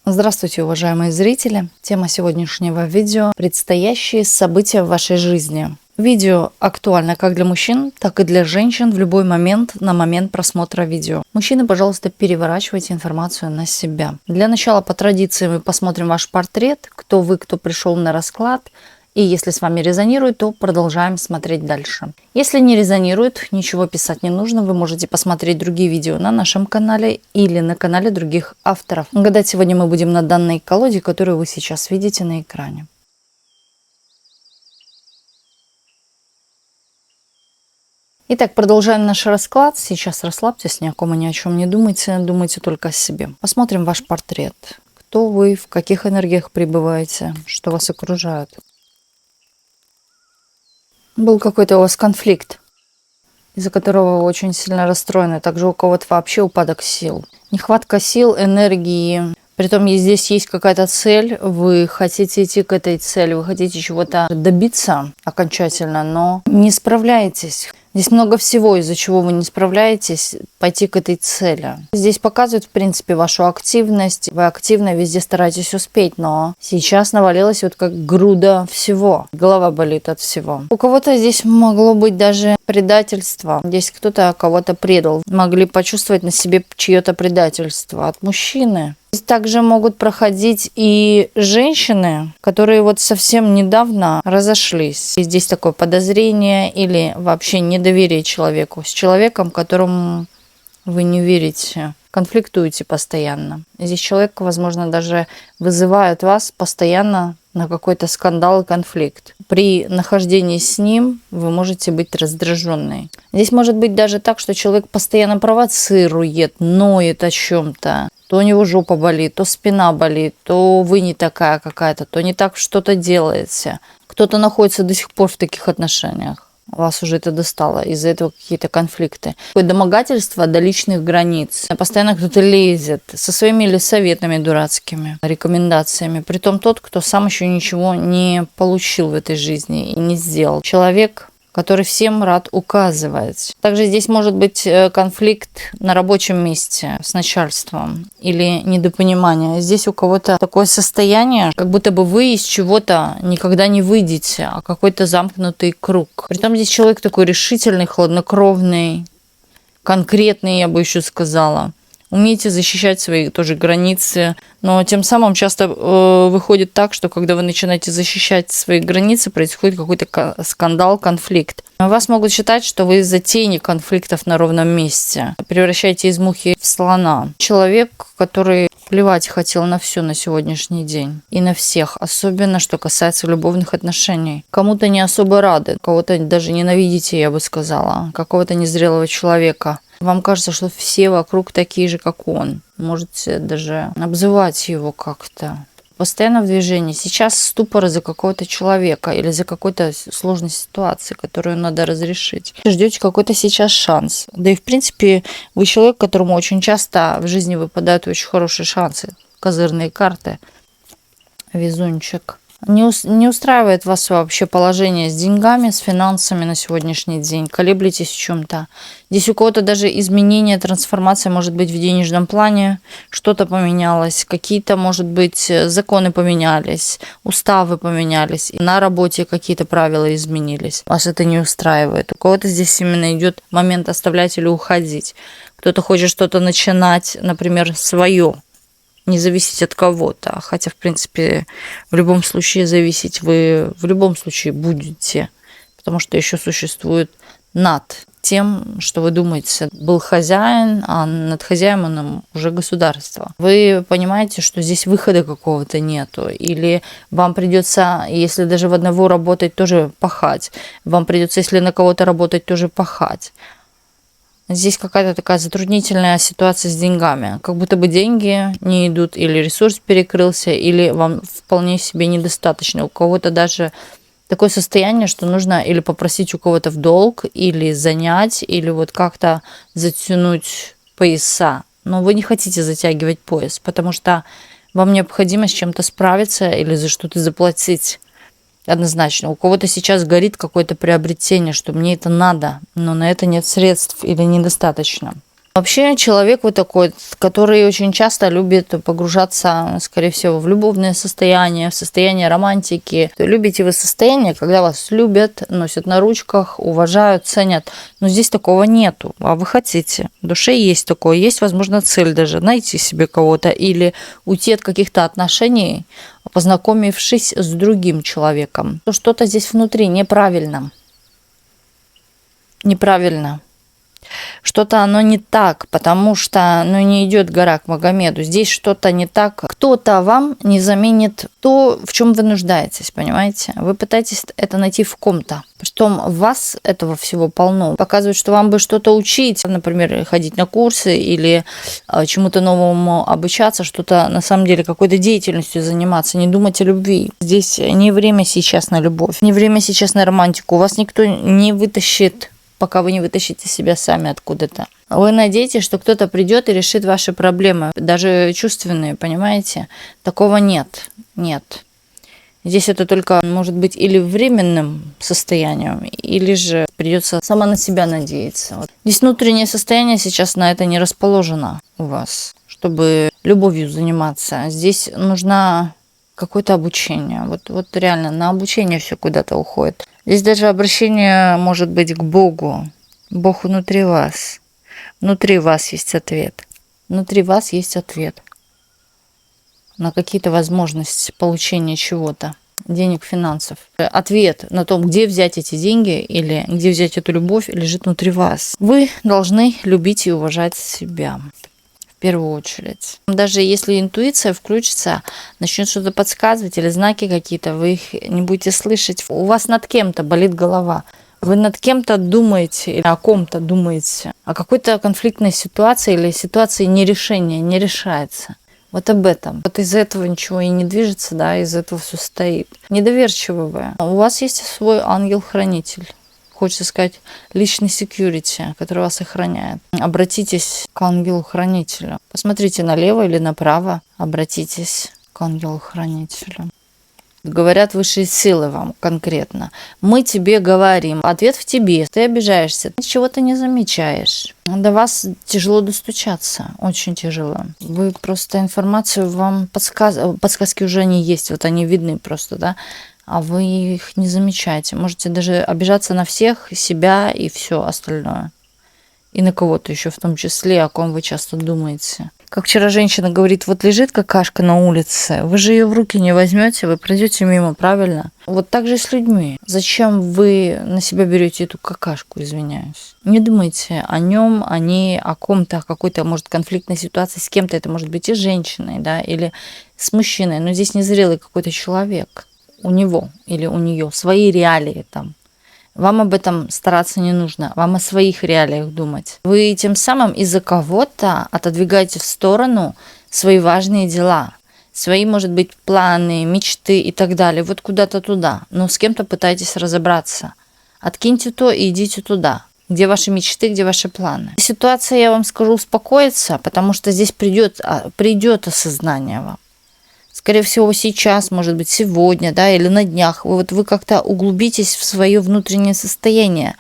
Здравствуйте, уважаемые зрители! Тема сегодняшнего видео – предстоящие события в вашей жизни. Видео актуально как для мужчин, так и для женщин в любой момент на момент просмотра видео. Мужчины, пожалуйста, переворачивайте информацию на себя. Для начала, по традиции, мы посмотрим ваш портрет, кто вы, кто пришел на расклад. И если с вами резонирует, то продолжаем смотреть дальше. Если не резонирует, ничего писать не нужно. Вы можете посмотреть другие видео на нашем канале или на канале других авторов. Гадать сегодня мы будем на данной колоде, которую вы сейчас видите на экране. Итак, продолжаем наш расклад. Сейчас расслабьтесь, ни о ком и ни о чем не думайте. Думайте только о себе. Посмотрим ваш портрет. Кто вы, в каких энергиях пребываете, что вас окружает. Был какой-то у вас конфликт, из-за которого вы очень сильно расстроены. Также у кого-то вообще упадок сил. Нехватка сил, энергии. Притом здесь есть какая-то цель, вы хотите идти к этой цели, вы хотите чего-то добиться окончательно, но не справляетесь. Здесь много всего, из-за чего вы не справляетесь пойти к этой цели. Здесь показывают, в принципе, вашу активность. Вы активно везде стараетесь успеть, но сейчас навалилось вот как груда всего. Голова болит от всего. У кого-то здесь могло быть даже предательство. Здесь кто-то кого-то предал. Могли почувствовать на себе чье-то предательство от мужчины. Здесь также могут проходить и женщины, которые вот совсем недавно разошлись. И здесь такое подозрение или вообще недоверие человеку. С человеком, которому вы не верите. Конфликтуете постоянно. Здесь человек, возможно, даже вызывает вас постоянно на какой-то скандал и конфликт. При нахождении с ним вы можете быть раздраженной. Здесь может быть даже так, что человек постоянно провоцирует, ноет о чем-то. То у него жопа болит, то спина болит, то вы не такая какая-то, то не так что-то делаете. Кто-то находится до сих пор в таких отношениях. Вас уже это достало, из-за этого какие-то конфликты. Такое домогательство до личных границ. Постоянно кто-то лезет со своими или советами дурацкими, рекомендациями. Притом тот, кто сам еще ничего не получил в этой жизни и не сделал. Человек, который всем рад указывать. Также здесь может быть конфликт на рабочем месте с начальством или недопонимание. Здесь у кого-то такое состояние, как будто бы вы из чего-то никогда не выйдете, а какой-то замкнутый круг. Притом здесь человек такой решительный, хладнокровный, конкретный, я бы еще сказала. Умеете защищать свои тоже границы, но тем самым часто выходит так, что когда вы начинаете защищать свои границы, происходит какой-то скандал, конфликт. Вас могут считать, что вы затейник конфликтов на ровном месте, превращаете из мухи в слона. Человек, который плевать хотел на все на сегодняшний день и на всех, особенно что касается любовных отношений. Кому-то не особо рады, кого-то даже ненавидите, я бы сказала, какого-то незрелого человека. Вам кажется, что все вокруг такие же, как он. Можете даже обзывать его как-то. Постоянно в движении. Сейчас ступор из-за какого-то человека или за какой-то сложной ситуации, которую надо разрешить. Ждете какой-то сейчас шанс. Да и в принципе вы человек, которому очень часто в жизни выпадают очень хорошие шансы. Козырные карты. Везунчик. Не устраивает вас вообще положение с деньгами, с финансами на сегодняшний день. Колеблетесь в чем-то. Здесь у кого-то даже изменение, трансформация может быть в денежном плане. Что-то поменялось. Какие-то, может быть, законы поменялись, уставы поменялись. На работе какие-то правила изменились. Вас это не устраивает. У кого-то здесь именно идет момент оставлять или уходить. Кто-то хочет что-то начинать, например, свое. Не зависеть от кого-то. Хотя, в принципе, в любом случае зависеть вы в любом случае будете. Потому что еще существует над тем, что вы думаете. Был хозяин, а над хозяином уже государство. Вы понимаете, что здесь выхода какого-то нету. Или вам придется, если даже в одного работать, тоже пахать. Вам придется, если на кого-то работать, тоже пахать. Здесь какая-то такая затруднительная ситуация с деньгами. Как будто бы деньги не идут, или ресурс перекрылся, или вам вполне себе недостаточно. У кого-то даже такое состояние, что нужно или попросить у кого-то в долг, или занять, или вот как-то затянуть пояса. Но вы не хотите затягивать пояс, потому что вам необходимо с чем-то справиться или за что-то заплатить. Однозначно. У кого-то сейчас горит какое-то приобретение, что мне это надо, но на это нет средств или недостаточно. Вообще человек вы такой, который очень часто любит погружаться, скорее всего, в любовное состояние, в состояние романтики. Любите вы состояние, когда вас любят, носят на ручках, уважают, ценят. Но здесь такого нету. А вы хотите. В душе есть такое. Есть, возможно, цель даже найти себе кого-то или уйти от каких-то отношений, познакомившись с другим человеком. То что-то здесь внутри неправильно. Неправильно. Что-то оно не так, потому что не идет гора к Магомеду. Здесь что-то не так. Кто-то вам не заменит то, в чем вы нуждаетесь, понимаете? Вы пытаетесь это найти в ком-то. Притом в вас этого всего полно. Показывает, что вам бы что-то учить, например, ходить на курсы или чему-то новому обучаться, что-то на самом деле какой-то деятельностью заниматься, не думать о любви. Здесь не время сейчас на любовь, не время сейчас на романтику. Вас никто не вытащит, пока вы не вытащите себя сами откуда-то. Вы надеетесь, что кто-то придет и решит ваши проблемы, даже чувственные, понимаете? Такого нет. Нет. Здесь это только может быть или временным состоянием, или же придется сама на себя надеяться. Вот. Здесь внутреннее состояние сейчас на это не расположено у вас, чтобы любовью заниматься. Здесь нужно какое-то обучение. Вот реально на обучение все куда-то уходит. Здесь даже обращение может быть к Богу. Бог внутри вас. Внутри вас есть ответ. Внутри вас есть ответ на какие-то возможности получения чего-то, денег, финансов. Ответ на том, где взять эти деньги или где взять эту любовь, лежит внутри вас. Вы должны любить и уважать себя. В первую очередь. Даже если интуиция включится, начнет что-то подсказывать или знаки какие-то, вы их не будете слышать. У вас над кем-то болит голова. Вы над кем-то думаете или о ком-то думаете. О какой-то конфликтной ситуации или ситуации нерешения, не решается. Вот об этом. Вот из-за этого ничего и не движется, да, из-за этого все стоит. Недоверчивы вы. У вас есть свой ангел-хранитель. Хочется сказать, личный security, который вас охраняет. Обратитесь к ангелу-хранителю. Посмотрите налево или направо. Обратитесь к ангелу-хранителю. Говорят высшие силы вам конкретно. Мы тебе говорим. Ответ в тебе. Ты обижаешься. Ты чего-то не замечаешь. До вас тяжело достучаться. Очень тяжело. Вы просто информацию вам подсказки уже они есть. Вот они видны просто, да. А вы их не замечаете. Можете даже обижаться на всех, себя и все остальное. И на кого-то еще в том числе, о ком вы часто думаете. Как вчера женщина говорит, вот лежит какашка на улице, вы же ее в руки не возьмете, вы пройдете мимо, правильно? Вот так же и с людьми. Зачем вы на себя берете эту какашку, извиняюсь? Не думайте о нем, о ней, о ком-то, о какой-то, может, конфликтной ситуации с кем-то. Это может быть и с женщиной, да, или с мужчиной. Но здесь незрелый какой-то человек. У него или у нее свои реалии там. Вам об этом стараться не нужно, вам о своих реалиях думать. Вы тем самым из-за кого-то отодвигаете в сторону свои важные дела, свои, может быть, планы, мечты и так далее, вот куда-то туда. Но с кем-то пытаетесь разобраться. Откиньте то и идите туда. Где ваши мечты, где ваши планы. Ситуация, я вам скажу, успокоится, потому что здесь придет осознание вам. Скорее всего, сейчас, может быть, сегодня, да, или на днях, вы как-то углубитесь в свое внутреннее состояние,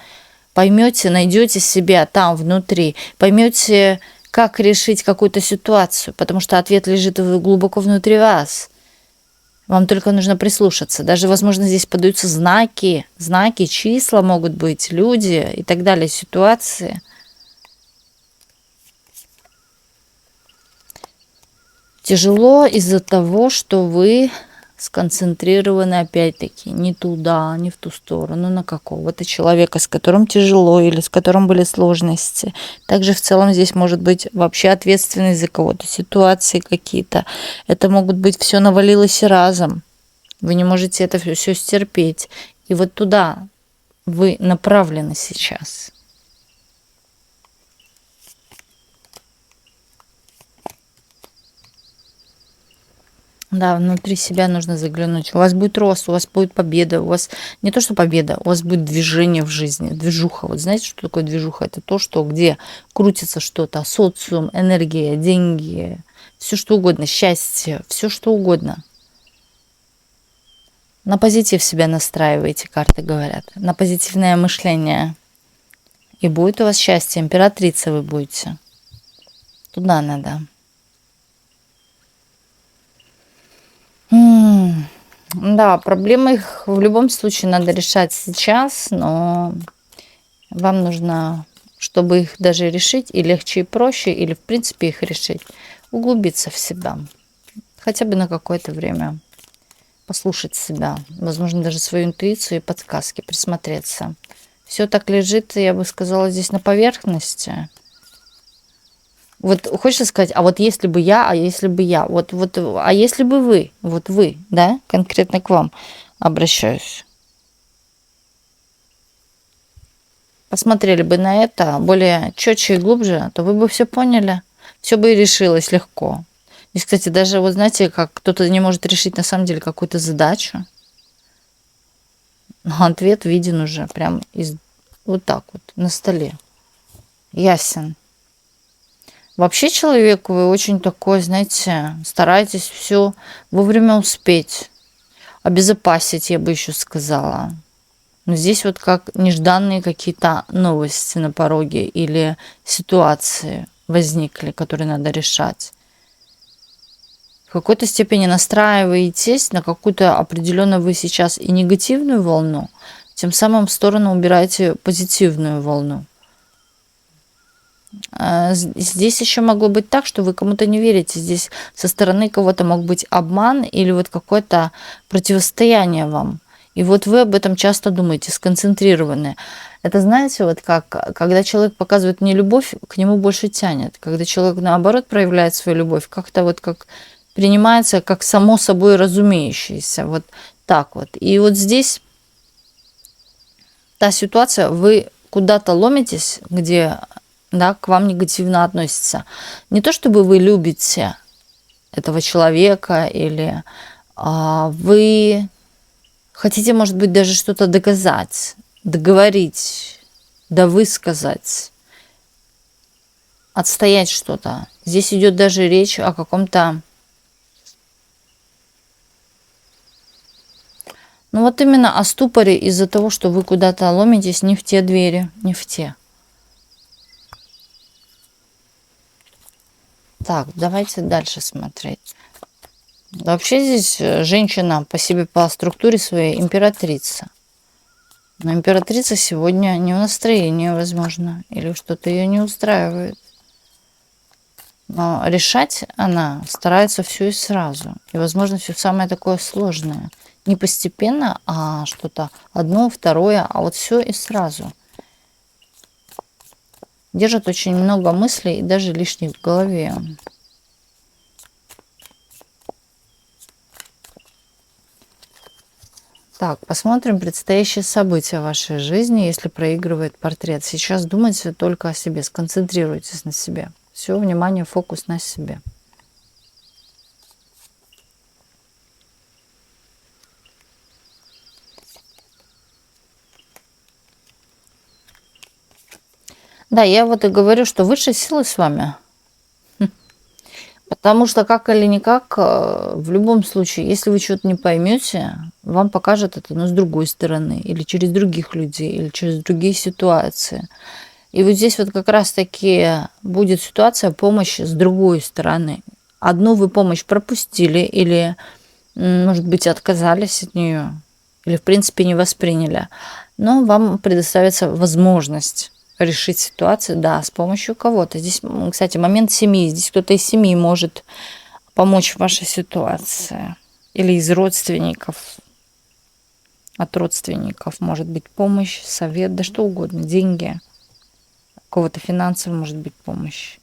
поймете, найдете себя там внутри, поймете, как решить какую-то ситуацию, потому что ответ лежит глубоко внутри вас. Вам только нужно прислушаться. Даже, возможно, здесь подаются знаки, числа могут быть, люди и так далее, ситуации. Тяжело из-за того, что вы сконцентрированы опять-таки не туда, не в ту сторону, на какого-то человека, с которым тяжело или с которым были сложности. Также в целом здесь может быть вообще ответственность за кого-то, ситуации какие-то. Это могут быть все навалилось и разом. Вы не можете это все стерпеть. И вот туда вы направлены сейчас. Да, внутри себя нужно заглянуть. У вас будет рост, у вас будет победа. У вас не то, что победа, у вас будет движение в жизни, движуха. Вот знаете, что такое движуха? Это то, что где крутится что-то, социум, энергия, деньги, все что угодно, счастье, все что угодно. На позитив себя настраиваете, карты говорят. На позитивное мышление. И будет у вас счастье, императрица вы будете. Туда надо. Да, проблемы их в любом случае надо решать сейчас, но вам нужно, чтобы их даже решить, и легче, и проще, или в принципе их решить, углубиться в себя. Хотя бы на какое-то время. Послушать себя. Возможно, даже свою интуицию и подсказки, присмотреться. Все так лежит, я бы сказала, здесь на поверхности. Вот хочется сказать, а вот если бы я, а если бы я, а если бы вы, да, конкретно к вам обращаюсь. Посмотрели бы на это более четче и глубже, то вы бы все поняли, все бы и решилось легко. И, кстати, даже вот знаете, как кто-то не может решить на самом деле какую-то задачу, но ответ виден уже прям вот так вот на столе. Ясен. Вообще человек вы очень такой, знаете, стараетесь все вовремя успеть, обезопасить, я бы еще сказала. Но здесь вот как нежданные какие-то новости на пороге или ситуации возникли, которые надо решать. В какой-то степени настраиваетесь на какую-то определенную вы сейчас и негативную волну, тем самым в сторону убираете позитивную волну. Здесь еще могло быть так, что вы кому-то не верите. Здесь со стороны кого-то мог быть обман или вот какое-то противостояние вам. И вот вы об этом часто думаете, сконцентрированы. Это знаете, вот как, когда человек показывает мне любовь, к нему больше тянет. Когда человек, наоборот, проявляет свою любовь, как-то вот как принимается, как само собой разумеющееся. Вот так вот. И вот здесь та ситуация, вы куда-то ломитесь, где да, к вам негативно относятся. Не то чтобы вы любите этого человека или вы хотите, может быть, даже что-то доказать, договорить, довысказать, отстоять что-то. Здесь идет даже речь о каком-то, ну вот именно о ступоре из-за того, что вы куда-то ломитесь не в те двери, не в те. Так, давайте дальше смотреть. Вообще здесь женщина по себе, по структуре своей императрица. Но императрица сегодня не в настроении, возможно, или что-то ее не устраивает. Но решать она старается все и сразу. И, возможно, все самое такое сложное. Не постепенно, а что-то одно, второе, а вот все и сразу. Держит очень много мыслей и даже лишних в голове. Так, посмотрим предстоящие события в вашей жизни, если проигрывает портрет. Сейчас думайте только о себе, сконцентрируйтесь на себе. Все, внимание, фокус на себе. Да, я вот и говорю, что высшие силы с вами. Потому что как или никак, в любом случае, если вы что-то не поймете, вам покажет это, но с другой стороны, или через других людей, или через другие ситуации. И вот здесь вот как раз-таки будет ситуация помощи с другой стороны. Одну вы помощь пропустили или, может быть, отказались от нее, или, в принципе, не восприняли. Но вам предоставится возможность решить ситуацию, да, с помощью кого-то. Здесь, кстати, момент семьи. Здесь кто-то из семьи может помочь в вашей ситуации. Или из родственников. От родственников может быть помощь, совет, да что угодно, деньги. Какого-то финансового может быть помощь.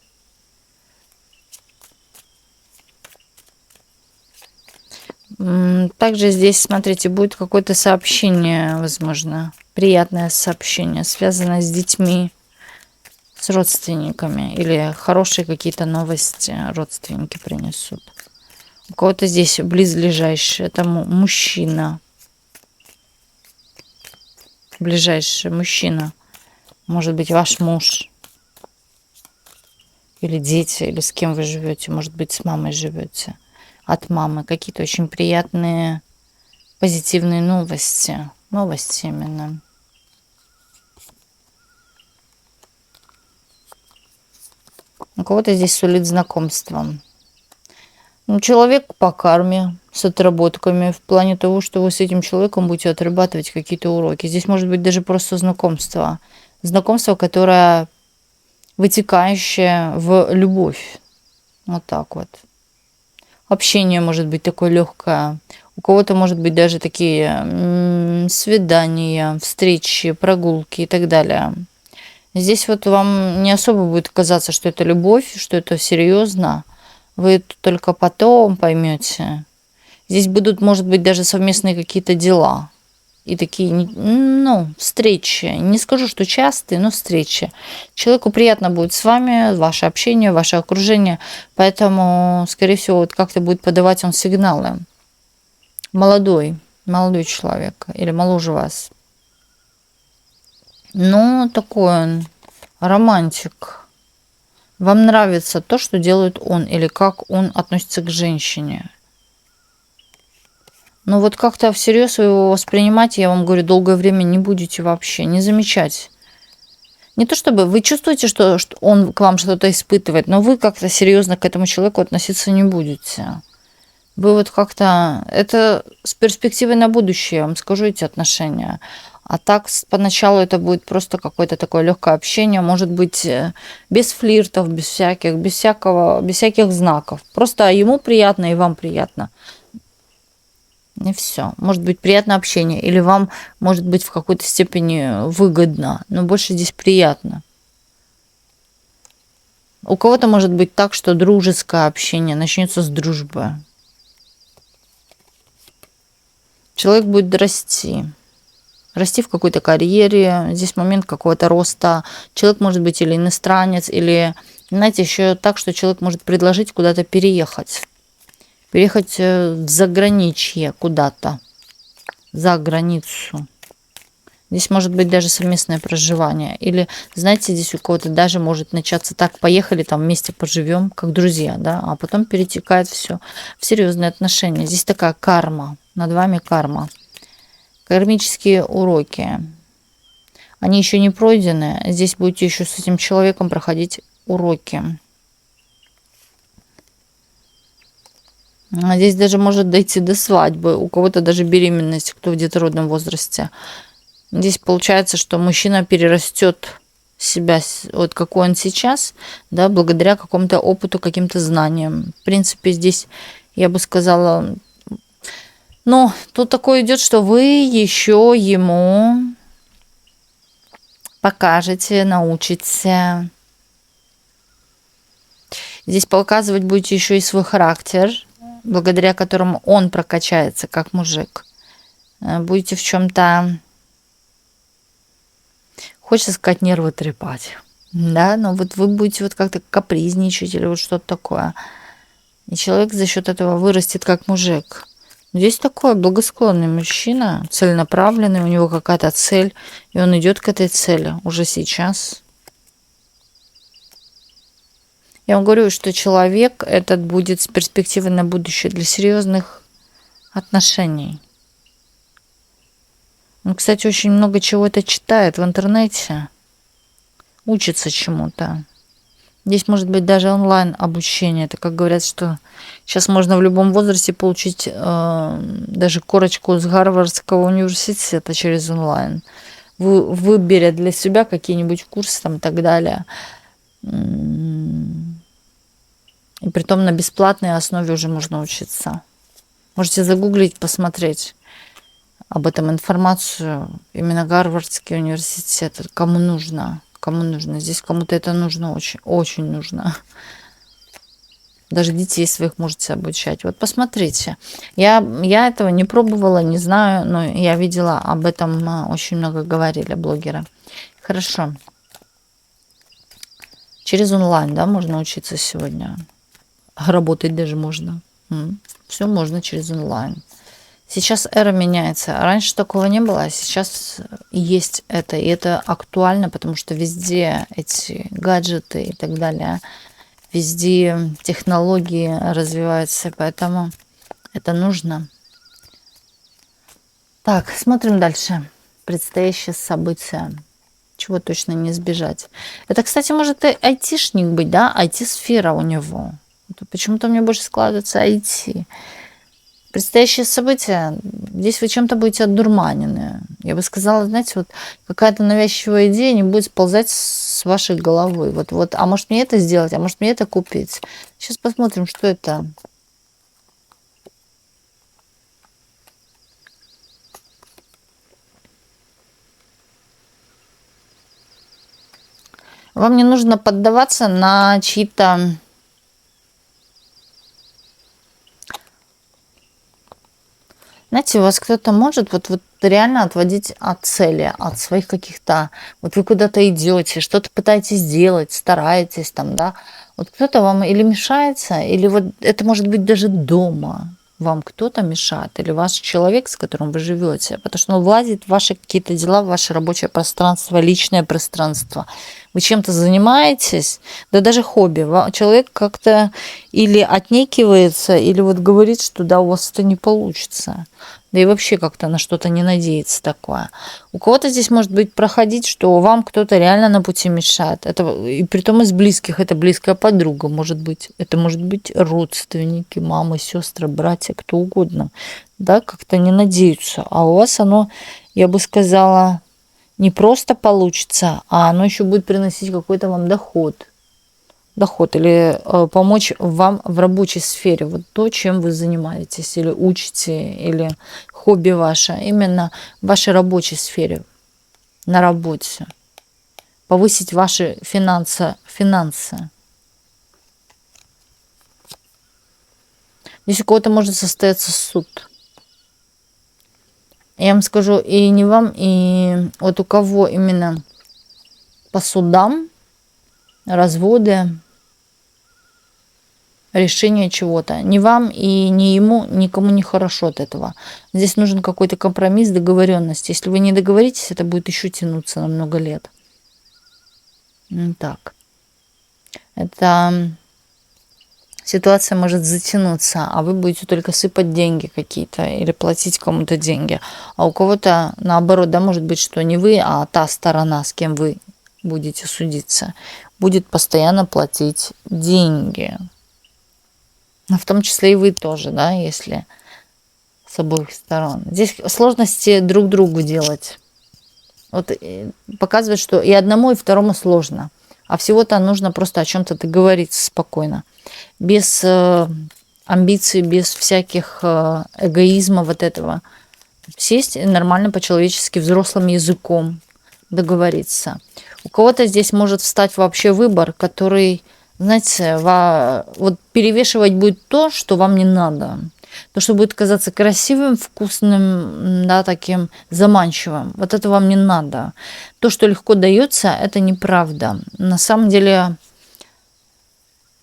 Также здесь, смотрите, будет какое-то сообщение, возможно, приятное сообщение, связанное с детьми, с родственниками, или хорошие какие-то новости родственники принесут. У кого-то здесь близлежащий, это мужчина, ближайший мужчина, может быть, ваш муж, или дети, или с кем вы живете, может быть, с мамой живете. От мамы какие-то очень приятные, позитивные новости. Новости именно. У кого-то здесь сулит знакомство. Ну, человек по карме, с отработками, в плане того, что вы с этим человеком будете отрабатывать какие-то уроки. Здесь может быть даже просто знакомство. Знакомство, которое вытекающее в любовь. Вот так вот. Общение может быть такое легкое. У кого-то может быть даже такие свидания, встречи, прогулки и так далее. Здесь вот вам не особо будет казаться, что это любовь, что это серьезно. Вы это только потом поймете. Здесь будут, может быть, даже совместные какие-то дела. И такие, ну, встречи. Не скажу, что частые, но встречи. Человеку приятно будет с вами, ваше общение, ваше окружение. Поэтому, скорее всего, вот как-то будет подавать он сигналы. Молодой человек или моложе вас. Ну, такой он романтик. Вам нравится то, что делает он, или как он относится к женщине. Но вот как-то всерьез вы его воспринимать, я вам говорю, долгое время не будете вообще, не замечать. Не то чтобы вы чувствуете, что он к вам что-то испытывает, но вы как-то серьезно к этому человеку относиться не будете. Вы вот как-то... Это с перспективой на будущее, я вам скажу, эти отношения. А так, поначалу это будет просто какое-то такое легкое общение, может быть, без флиртов, без всяких знаков. Просто ему приятно и вам приятно. И все. Может быть, приятное общение, или вам, может быть, в какой-то степени выгодно, но больше здесь приятно. У кого-то может быть так, что дружеское общение начнется с дружбы. Человек будет расти в какой-то карьере, здесь момент какого-то роста. Человек может быть или иностранец, или, знаете, еще так, что человек может предложить куда-то переехать. Переехать в заграничье куда-то, за границу. Здесь может быть даже совместное проживание. Или, знаете, здесь у кого-то даже может начаться так, поехали там вместе поживем, как друзья, да, а потом перетекает все в серьезные отношения. Здесь такая карма, над вами карма. Кармические уроки. Они еще не пройдены. Здесь будете еще с этим человеком проходить уроки. Здесь даже может дойти до свадьбы. У кого-то даже беременность, кто в детородном возрасте. Здесь получается, что мужчина перерастет себя, вот какой он сейчас, да, благодаря какому-то опыту, каким-то знаниям. В принципе, здесь, я бы сказала, но тут такое идет, что вы еще ему покажете, научите. Здесь показывать будете еще и свой характер, благодаря которому он прокачается как мужик. Будете в чем-то, хочется сказать, нервы трепать. Да, но вот вы будете вот как-то капризничать или вот что-то такое. И человек за счет этого вырастет как мужик. Здесь такой благосклонный мужчина, целенаправленный, у него какая-то цель, и он идет к этой цели уже сейчас. Я вам говорю, что человек этот будет с перспективой на будущее для серьезных отношений. Он, кстати, очень много чего это читает в интернете, учится чему-то. Здесь может быть даже онлайн обучение. Это как говорят, что сейчас можно в любом возрасте получить даже корочку с Гарвардского университета через онлайн. Выберя для себя какие-нибудь курсы там и так далее. И притом на бесплатной основе уже можно учиться. Можете загуглить, посмотреть об этом информацию. Именно Гарвардский университет. Кому нужно. Кому нужно. Здесь кому-то это нужно очень. Очень нужно. Даже детей своих можете обучать. Вот посмотрите. Я этого не пробовала, не знаю, но я видела, об этом очень много говорили блогеры. Хорошо. Через онлайн, да, можно учиться сегодня. Работать даже можно. Все можно через онлайн. Сейчас эра меняется. Раньше такого не было, а сейчас есть это. И это актуально, потому что везде эти гаджеты и так далее, везде технологии развиваются, поэтому это нужно. Так, смотрим дальше. Предстоящие события. чего точно не избежать. Это, кстати, может и айтишник быть, да, IT-сфера у него. Почему-то мне больше складывается IT. Предстоящие события, здесь вы чем-то будете отдурманены. Я бы сказала, знаете, вот какая-то навязчивая идея не будет сползать с вашей головы. Вот, а может мне это сделать, а может мне это купить. Сейчас посмотрим, что это. Вам не нужно поддаваться на чьи-то... Знаете, у вас кто-то может вот реально отводить от цели, от своих каких-то... Вот вы куда-то идете, что-то пытаетесь сделать, стараетесь там, да. Вот кто-то вам или мешается, или вот это может быть даже дома. Вам кто-то мешает, или ваш человек, с которым вы живете, потому что он влазит в ваши какие-то дела, в ваше рабочее пространство, личное пространство. Вы чем-то занимаетесь, да даже хобби. Человек как-то или отнекивается, или вот говорит, что да, у вас это не получится. Да и вообще как-то на что-то не надеется такое. У кого-то здесь может быть проходить, что вам кто-то реально на пути мешает. Это, и притом из близких, это близкая подруга может быть. Это может быть родственники, мамы, сестры, братья, кто угодно. Да, как-то не надеются. А у вас оно, я бы сказала, не просто получится, а оно еще будет приносить какой-то вам доход или помочь вам в рабочей сфере, вот то, чем вы занимаетесь, или учите, или хобби ваше, именно в вашей рабочей сфере, на работе. Повысить ваши финансы. Здесь у кого-то может состояться суд. Я вам скажу, и не вам, и вот у кого именно по судам, разводы, решение чего-то. Ни вам и ни ему, никому не хорошо от этого. Здесь нужен какой-то компромисс, договоренность. Если вы не договоритесь, это будет еще тянуться на много лет. Так. Это ситуация может затянуться, а вы будете только сыпать деньги какие-то или платить кому-то деньги. А у кого-то наоборот, да, может быть, что не вы, а та сторона, с кем вы будете судиться, будет постоянно платить деньги. В том числе и вы тоже, да, если с обоих сторон. Здесь сложности друг другу делать. Вот показывает, что и одному, и второму сложно. А всего-то нужно просто о чем-то договориться спокойно. Без амбиций, без всяких эгоизма вот этого. Сесть и нормально по-человечески взрослым языком договориться. У кого-то здесь может встать вообще выбор, который... Знаете, вот перевешивать будет то, что вам не надо. То, что будет казаться красивым, вкусным, да, таким заманчивым. Вот это вам не надо. То, что легко дается, это неправда. На самом деле,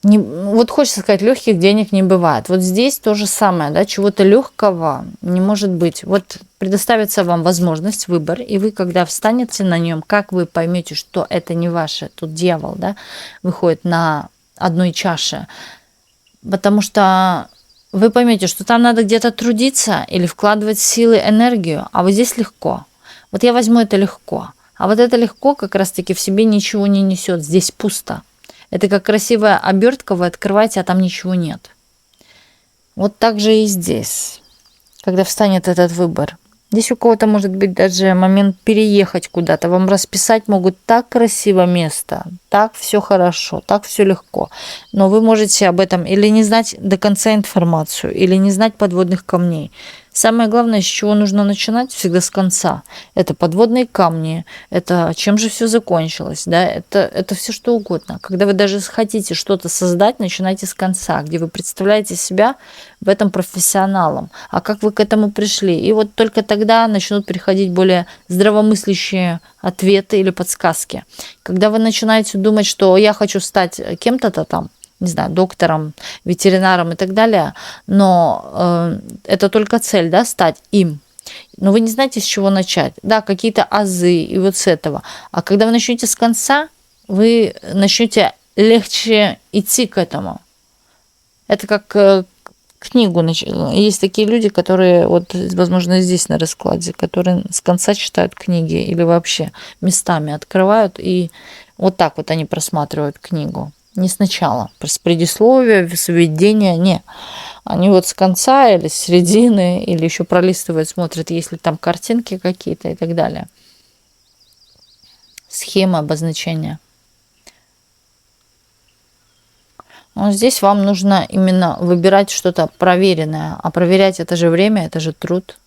вот хочется сказать, легких денег не бывает. Вот здесь то же самое, да, чего-то легкого не может быть. Вот предоставится вам возможность, выбор, и вы, когда встанете на нем, как вы поймете, что это не ваше, тут дьявол, да, выходит на одной чаше, потому что вы поймете, что там надо где-то трудиться или вкладывать силы, энергию, а вот здесь легко. Вот я возьму это легко, а вот это легко как раз-таки в себе ничего не несет, здесь пусто. Это как красивая обертка, вы открываете, а там ничего нет. Вот так же и здесь, когда встанет этот выбор. Здесь у кого-то может быть даже момент переехать куда-то. Вам расписать могут так красиво место, так все хорошо, так все легко. Но вы можете об этом или не знать до конца информацию, или не знать подводных камней. Самое главное, с чего нужно начинать, всегда с конца. Это подводные камни, это чем же все закончилось, да? Это все что угодно. Когда вы даже хотите что-то создать, начинайте с конца, где вы представляете себя в этом профессионалом. А как вы к этому пришли? И вот только тогда начнут приходить более здравомыслящие ответы или подсказки. Когда вы начинаете думать, что я хочу стать кем-то там, не знаю, доктором, ветеринаром и так далее, но это только цель, да, стать им. Но вы не знаете, с чего начать. Да, какие-то азы и вот с этого. А когда вы начнете с конца, вы начнете легче идти к этому. Это как книгу. Есть такие люди, которые, вот, возможно, здесь на раскладе, которые с конца читают книги или вообще местами открывают, и вот так вот они просматривают книгу. Не сначала, с предисловия, с введения, не. Они вот с конца или с середины, или еще пролистывают, смотрят, есть ли там картинки какие-то и так далее. Схемы, обозначения. Но здесь вам нужно именно выбирать что-то проверенное. А проверять это же время, это же труд.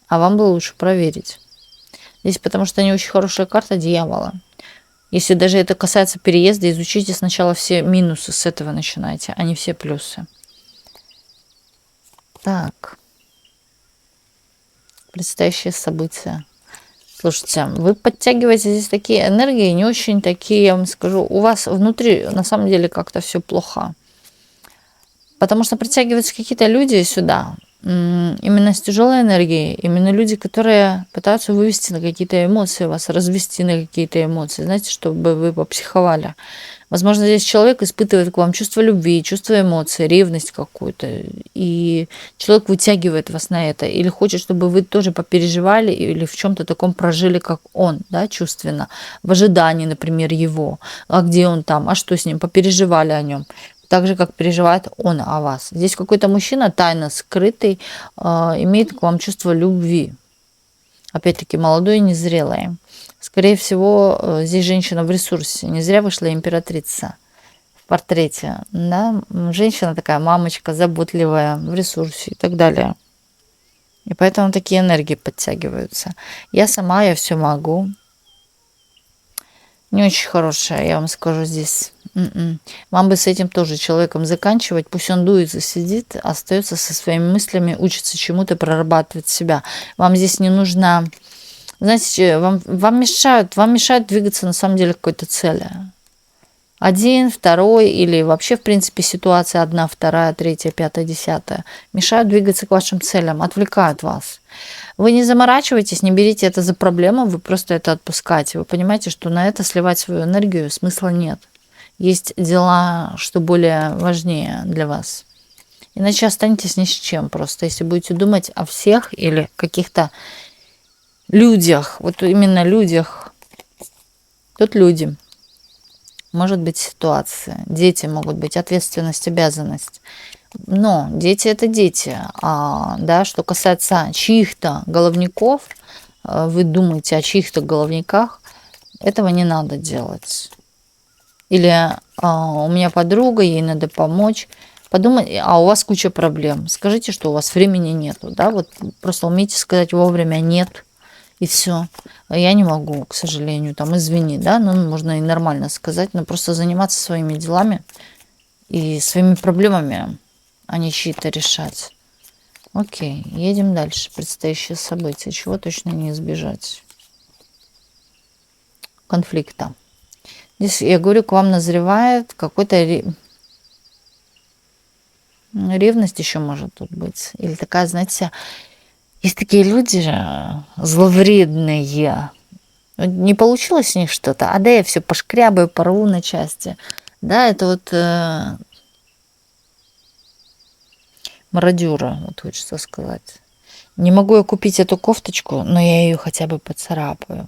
А вам бы лучше проверить. Здесь потому что не очень хорошая карта дьявола. Если даже это касается переезда, изучите сначала все минусы, с этого начинайте, а не все плюсы. Так. Предстоящие события. Слушайте, вы подтягиваете здесь такие энергии, не очень такие, я вам скажу, у вас внутри на самом деле как-то все плохо. Потому что притягиваются какие-то люди сюда, именно с тяжелой энергией, именно люди, которые пытаются вывести на какие-то эмоции, вас развести на какие-то эмоции, знаете, чтобы вы попсиховали. Возможно, здесь человек испытывает к вам чувство любви, чувство эмоций, ревность какую-то, и человек вытягивает вас на это, или хочет, чтобы вы тоже попереживали или в чем-то таком прожили, как он, да, чувственно, в ожидании, например, его, а где он там, а что с ним, попереживали о нем. Так же, как переживает он о вас. Здесь какой-то мужчина, тайно скрытый, имеет к вам чувство любви. Опять-таки, молодой и незрелый. Скорее всего, здесь женщина в ресурсе. Не зря вышла императрица в портрете. Да? Женщина такая, мамочка, заботливая, в ресурсе и так далее. И поэтому такие энергии подтягиваются. Я сама, я все могу. Не очень хорошая, я вам скажу здесь. Вам бы с этим тоже человеком заканчивать. Пусть он дуется, сидит, остается со своими мыслями, учится чему-то, прорабатывает себя. Вам здесь не нужно... Знаете, вам мешают двигаться на самом деле к какой-то цели. Один, второй или вообще, в принципе, ситуация одна, вторая, третья, пятая, десятая. Мешают двигаться к вашим целям, отвлекают вас. Вы не заморачивайтесь, не берите это за проблему, вы просто это отпускаете. Вы понимаете, что на это сливать свою энергию смысла нет. Есть дела, что более важнее для вас. Иначе останетесь ни с чем просто, если будете думать о всех или каких-то людях, вот именно людях. Тут люди. Может быть ситуация. Дети могут быть, ответственность, обязанность. Но дети это дети. Да, что касается чьих-то головников, вы думаете о чьих-то головниках, этого не надо делать. Или у меня подруга, ей надо помочь. Подумать, а у вас куча проблем. Скажите, что у вас времени нету. Да? Вот просто умейте сказать вовремя нет. И все. Я не могу, к сожалению, там, извини, да, ну, можно и нормально сказать, но просто заниматься своими делами и своими проблемами, а не чьи-то решать. Окей, едем дальше. Предстоящие события. Чего точно не избежать? Конфликта. Здесь, я говорю, к вам назревает какой-то ревность еще может тут быть. Или такая, знаете, есть такие люди зловредные. Не получилось с них что-то, а да я все пошкрябаю, порву на части. Да, это вот мародёра, вот хочется сказать. Не могу я купить эту кофточку, но я ее хотя бы поцарапаю.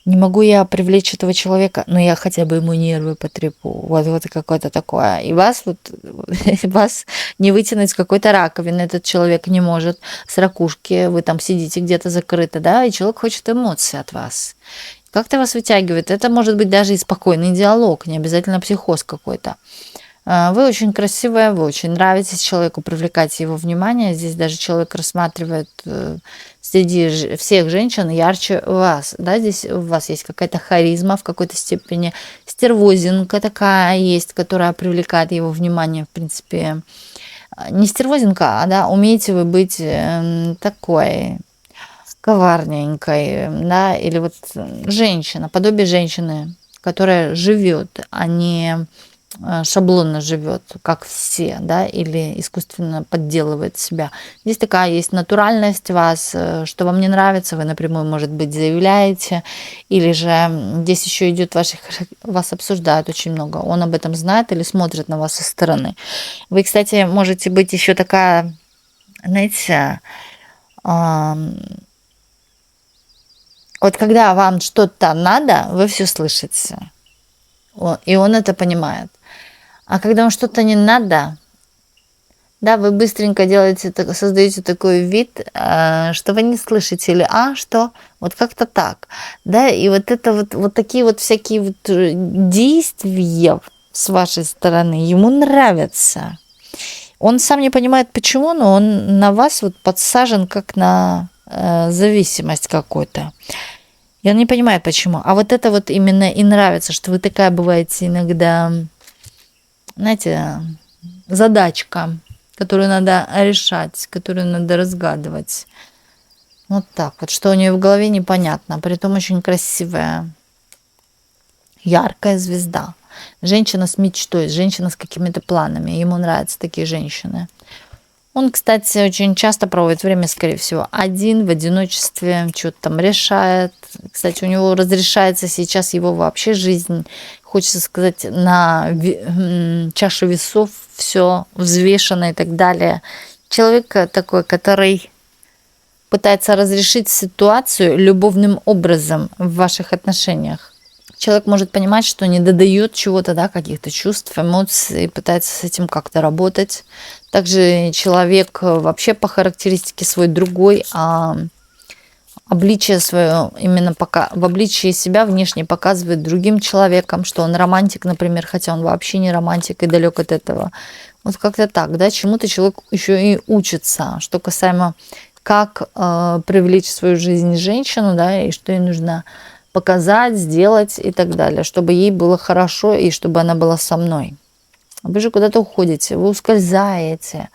Не могу я привлечь этого человека, но я хотя бы ему нервы потрепу. Вот какое-то такое. И вас вас не вытянуть с какой-то раковины этот человек не может. С ракушки вы там сидите где-то закрыто, да, и человек хочет эмоций от вас. Как-то вас вытягивает. Это может быть даже и спокойный диалог, не обязательно психоз какой-то. Вы очень красивая, вы очень нравитесь человеку, привлекаете его внимание. Здесь даже человек рассматривает среди всех женщин ярче вас. Да? Здесь у вас есть какая-то харизма в какой-то степени, стервозинка такая есть, которая привлекает его внимание, в принципе. Не стервозинка, а да, умеете вы быть такой коварненькой, да, или вот женщина, подобие женщины, которая живет, а не шаблонно живет, как все, да, или искусственно подделывает себя. Здесь такая есть натуральность вас, что вам не нравится, вы напрямую, может быть, заявляете, или же здесь еще идет вас обсуждают очень много, он об этом знает или смотрит на вас со стороны. Вы, кстати, можете быть еще такая, знаете, вот когда вам что-то надо, вы все слышите, и он это понимает. А когда вам что-то не надо, да, вы быстренько делаете, создаете такой вид, что вы не слышите, или что, вот как-то так, да, и вот это вот такие вот всякие вот действия с вашей стороны ему нравятся. Он сам не понимает почему, но он на вас вот подсажен как на зависимость какой-то. И он не понимает почему. А вот это вот именно и нравится, что вы такая бываете иногда, знаете, задачка, которую надо решать, которую надо разгадывать. Вот так вот, что у нее в голове непонятно, притом очень красивая, яркая звезда. Женщина с мечтой, женщина с какими-то планами. Ему нравятся такие женщины. Он, кстати, очень часто проводит время, скорее всего, один, в одиночестве, что-то там решает. Кстати, у него разрешается сейчас его вообще жизнь, хочется сказать, на чашу весов все взвешено и так далее. Человек такой, который пытается разрешить ситуацию любовным образом в ваших отношениях. Человек может понимать, что не додает чего-то, да, каких-то чувств, эмоций, пытается с этим как-то работать. Также человек вообще по характеристике свой другой, а обличие свое именно пока в обличии себя внешне показывает другим человеком, что он романтик, например, хотя он вообще не романтик и далек от этого. Вот как-то так, да, чему-то человек еще и учится, что касаемо как привлечь в свою жизнь женщину, да, и что ей нужно показать, сделать и так далее, чтобы ей было хорошо и чтобы она была со мной. Вы же куда-то уходите, вы ускользаете.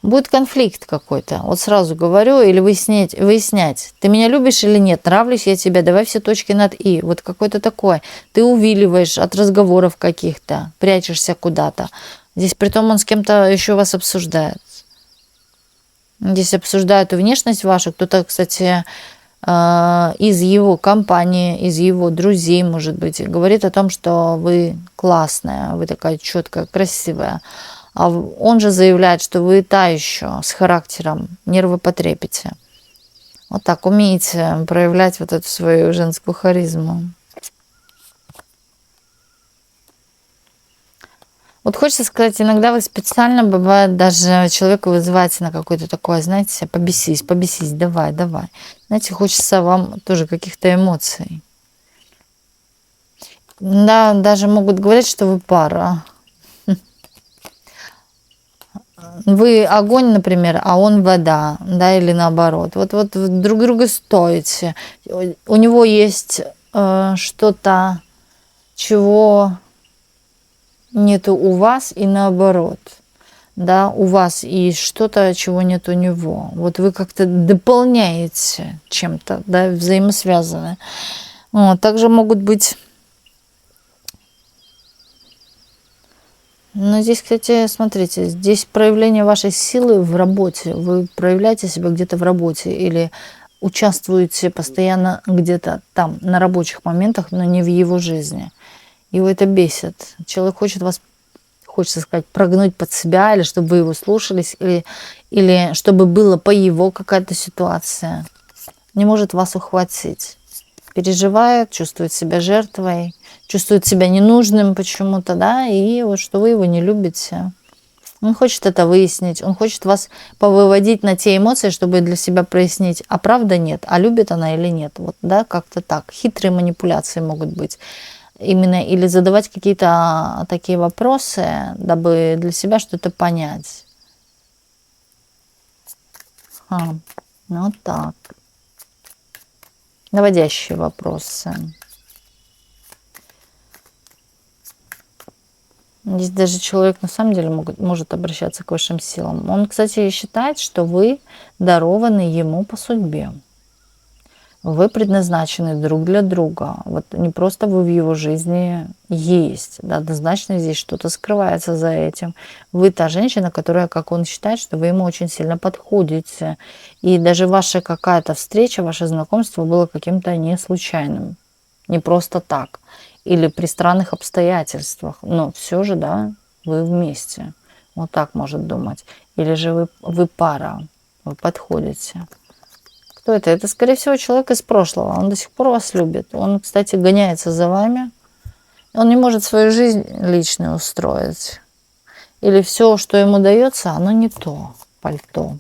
Будет конфликт какой-то, вот сразу говорю, или выяснять, ты меня любишь или нет, нравлюсь я тебе, давай все точки над «и». Вот какой-то такой. Ты увиливаешь от разговоров каких-то, прячешься куда-то. Здесь притом он с кем-то еще вас обсуждает. Здесь обсуждают и внешность вашу. Кто-то, кстати, из его компании, из его друзей, может быть, говорит о том, что вы классная, вы такая четкая, красивая. А он же заявляет, что вы та еще с характером, нервы потрепите. Вот так, умеете проявлять вот эту свою женскую харизму. Вот хочется сказать, иногда вы специально, бывает, даже человека вызываете на какой-то такой, знаете, побесись, давай. Знаете, хочется вам тоже каких-то эмоций. Да, даже могут говорить, что вы пара. Вы огонь, например, а он вода, да, или наоборот. Вот друг друга стоите. У него есть что-то, чего нету у вас, и наоборот. Да, у вас есть что-то, чего нет у него. Вот вы как-то дополняете чем-то, да, взаимосвязаны. Вот, также могут быть... Но здесь, кстати, смотрите, здесь проявление вашей силы в работе. Вы проявляете себя где-то в работе или участвуете постоянно где-то там, на рабочих моментах, но не в его жизни. Его это бесит. Человек хочет вас, хочется сказать, прогнуть под себя, или чтобы вы его слушались, или чтобы было по его какая-то ситуация. Не может вас ухватить. Переживает, чувствует себя жертвой, чувствует себя ненужным почему-то, да, и вот что вы его не любите. Он хочет это выяснить, он хочет вас повыводить на те эмоции, чтобы для себя прояснить, а правда нет, а любит она или нет. Вот, да, как-то так. Хитрые манипуляции могут быть. Именно или задавать какие-то такие вопросы, дабы для себя что-то понять. Вот так. Наводящие вопросы. Здесь даже человек на самом деле может обращаться к высшим силам. Он, кстати, считает, что вы дарованы ему по судьбе. Вы предназначены друг для друга. Вот не просто вы в его жизни есть. Да, однозначно здесь что-то скрывается за этим. Вы та женщина, которая, как он считает, что вы ему очень сильно подходите. И даже ваша какая-то встреча, ваше знакомство было каким-то не случайным. Не просто так. Или при странных обстоятельствах. Но все же, да, вы вместе. Вот так может думать. Или же вы пара, вы подходите. Кто это? Это, скорее всего, человек из прошлого. Он до сих пор вас любит. Он, кстати, гоняется за вами. Он не может свою жизнь личную устроить. Или все, что ему дается, оно не то пальто.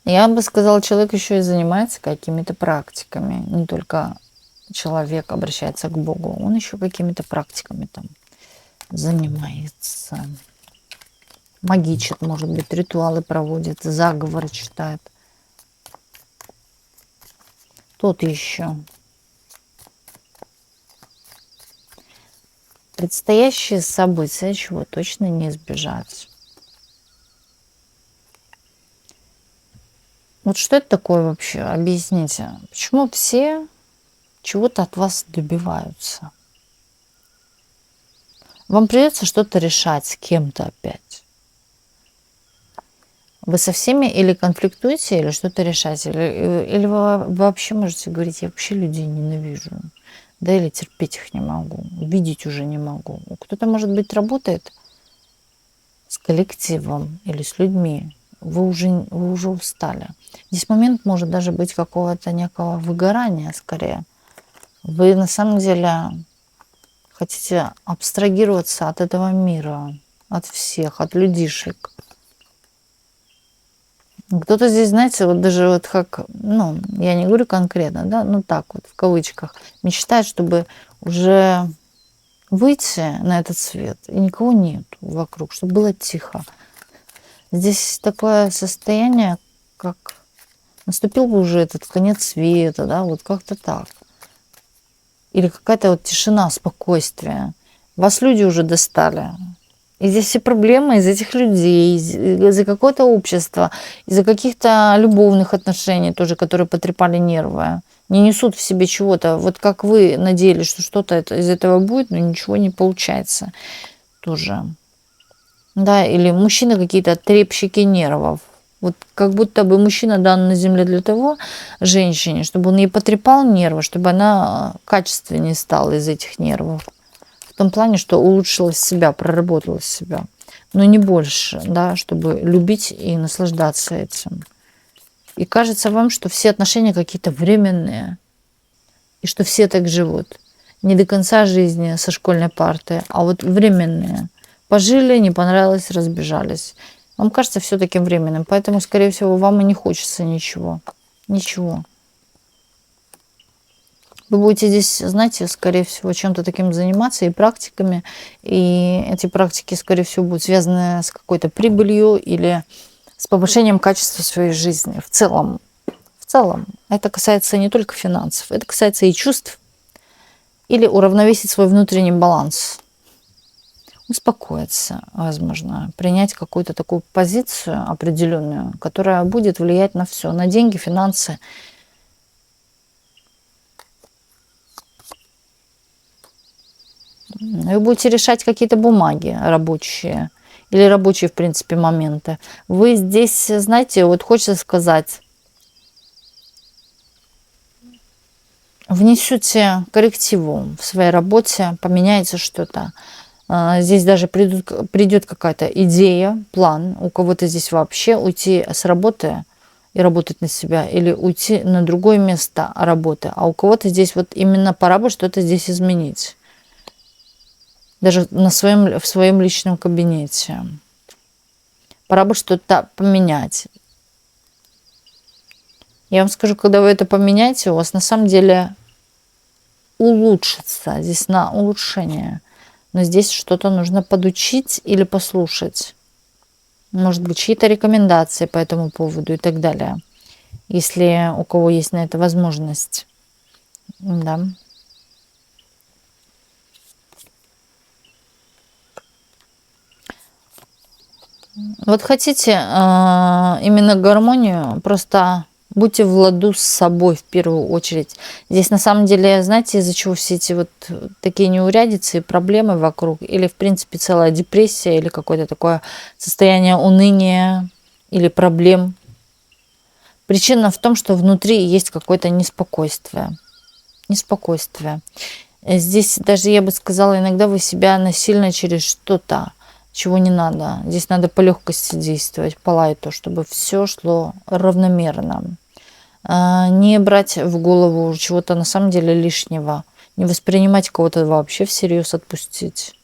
Я бы сказала, человек еще и занимается какими-то практиками. Не только человек обращается к Богу, он еще какими-то практиками там занимается. Магичит, может быть, ритуалы проводит, заговоры читает. Тут еще. Предстоящие события, чего точно не избежать. Вот что это такое вообще? Объясните. Почему все чего-то от вас добиваются? Вам придется что-то решать с кем-то опять. Вы со всеми или конфликтуете, или что-то решаете, или вы вообще можете говорить, я вообще людей ненавижу, да, или терпеть их не могу, видеть уже не могу. Кто-то, может быть, работает с коллективом или с людьми, вы уже устали. Здесь момент может даже быть какого-то некого выгорания скорее. Вы на самом деле хотите абстрагироваться от этого мира, от всех, от людишек. Кто-то здесь, знаете, вот даже вот как, ну, я не говорю конкретно, да, ну так вот, в кавычках, мечтает, чтобы уже выйти на этот свет, и никого нет вокруг, чтобы было тихо. Здесь такое состояние, как наступил бы уже этот конец света, да, вот как-то так. Или какая-то вот тишина, спокойствие. Вас люди уже достали. И здесь все проблемы из этих людей, из-за какого-то общества, из-за каких-то любовных отношений тоже, которые потрепали нервы. Не несут в себе чего-то. Вот как вы надеялись, что что-то из этого будет, но ничего не получается тоже. Да, или мужчины какие-то трепщики нервов. Вот как будто бы мужчина дан на земле для того, женщине, чтобы он ей потрепал нервы, чтобы она качественнее стала из этих нервов. В том плане, что улучшила себя, проработала себя. Но не больше, да, чтобы любить и наслаждаться этим. И кажется вам, что все отношения какие-то временные. И что все так живут. Не до конца жизни со школьной парты, а вот временные. Пожили, не понравилось, разбежались. Вам кажется все таким временным, поэтому, скорее всего, вам и не хочется ничего. Ничего. Вы будете здесь, знаете, скорее всего, чем-то таким заниматься и практиками. И эти практики, скорее всего, будут связаны с какой-то прибылью или с повышением качества своей жизни в целом. В целом. Это касается не только финансов, это касается и чувств. Или уравновесить свой внутренний баланс. Успокоиться, возможно, принять какую-то такую позицию определенную, которая будет влиять на все, на деньги, финансы. Вы будете решать какие-то бумаги рабочие или рабочие, в принципе, моменты. Вы здесь, знаете, вот хочется сказать, внесете коррективу в своей работе, поменяете что-то. Здесь даже придет какая-то идея, план. У кого-то здесь вообще уйти с работы и работать на себя, или уйти на другое место работы. А у кого-то здесь вот именно пора бы что-то здесь изменить. Даже в своем личном кабинете. Пора бы что-то поменять. Я вам скажу, когда вы это поменяете, у вас на самом деле улучшится. Здесь на улучшение. Но здесь что-то нужно подучить или послушать. Может быть, чьи-то рекомендации по этому поводу и так далее. Если у кого есть на это возможность. Да. Вот хотите именно гармонию, просто будьте в ладу с собой в первую очередь. Здесь на самом деле, знаете, из-за чего все эти вот такие неурядицы и проблемы вокруг, или в принципе целая депрессия, или какое-то такое состояние уныния или проблем. Причина в том, что внутри есть какое-то неспокойствие. Неспокойствие. Здесь даже, я бы сказала, иногда вы себя насильно через что-то, чего не надо. Здесь надо по легкости действовать, по лайту, чтобы все шло равномерно. Не брать в голову чего-то на самом деле лишнего. Не воспринимать кого-то вообще всерьез, отпустить.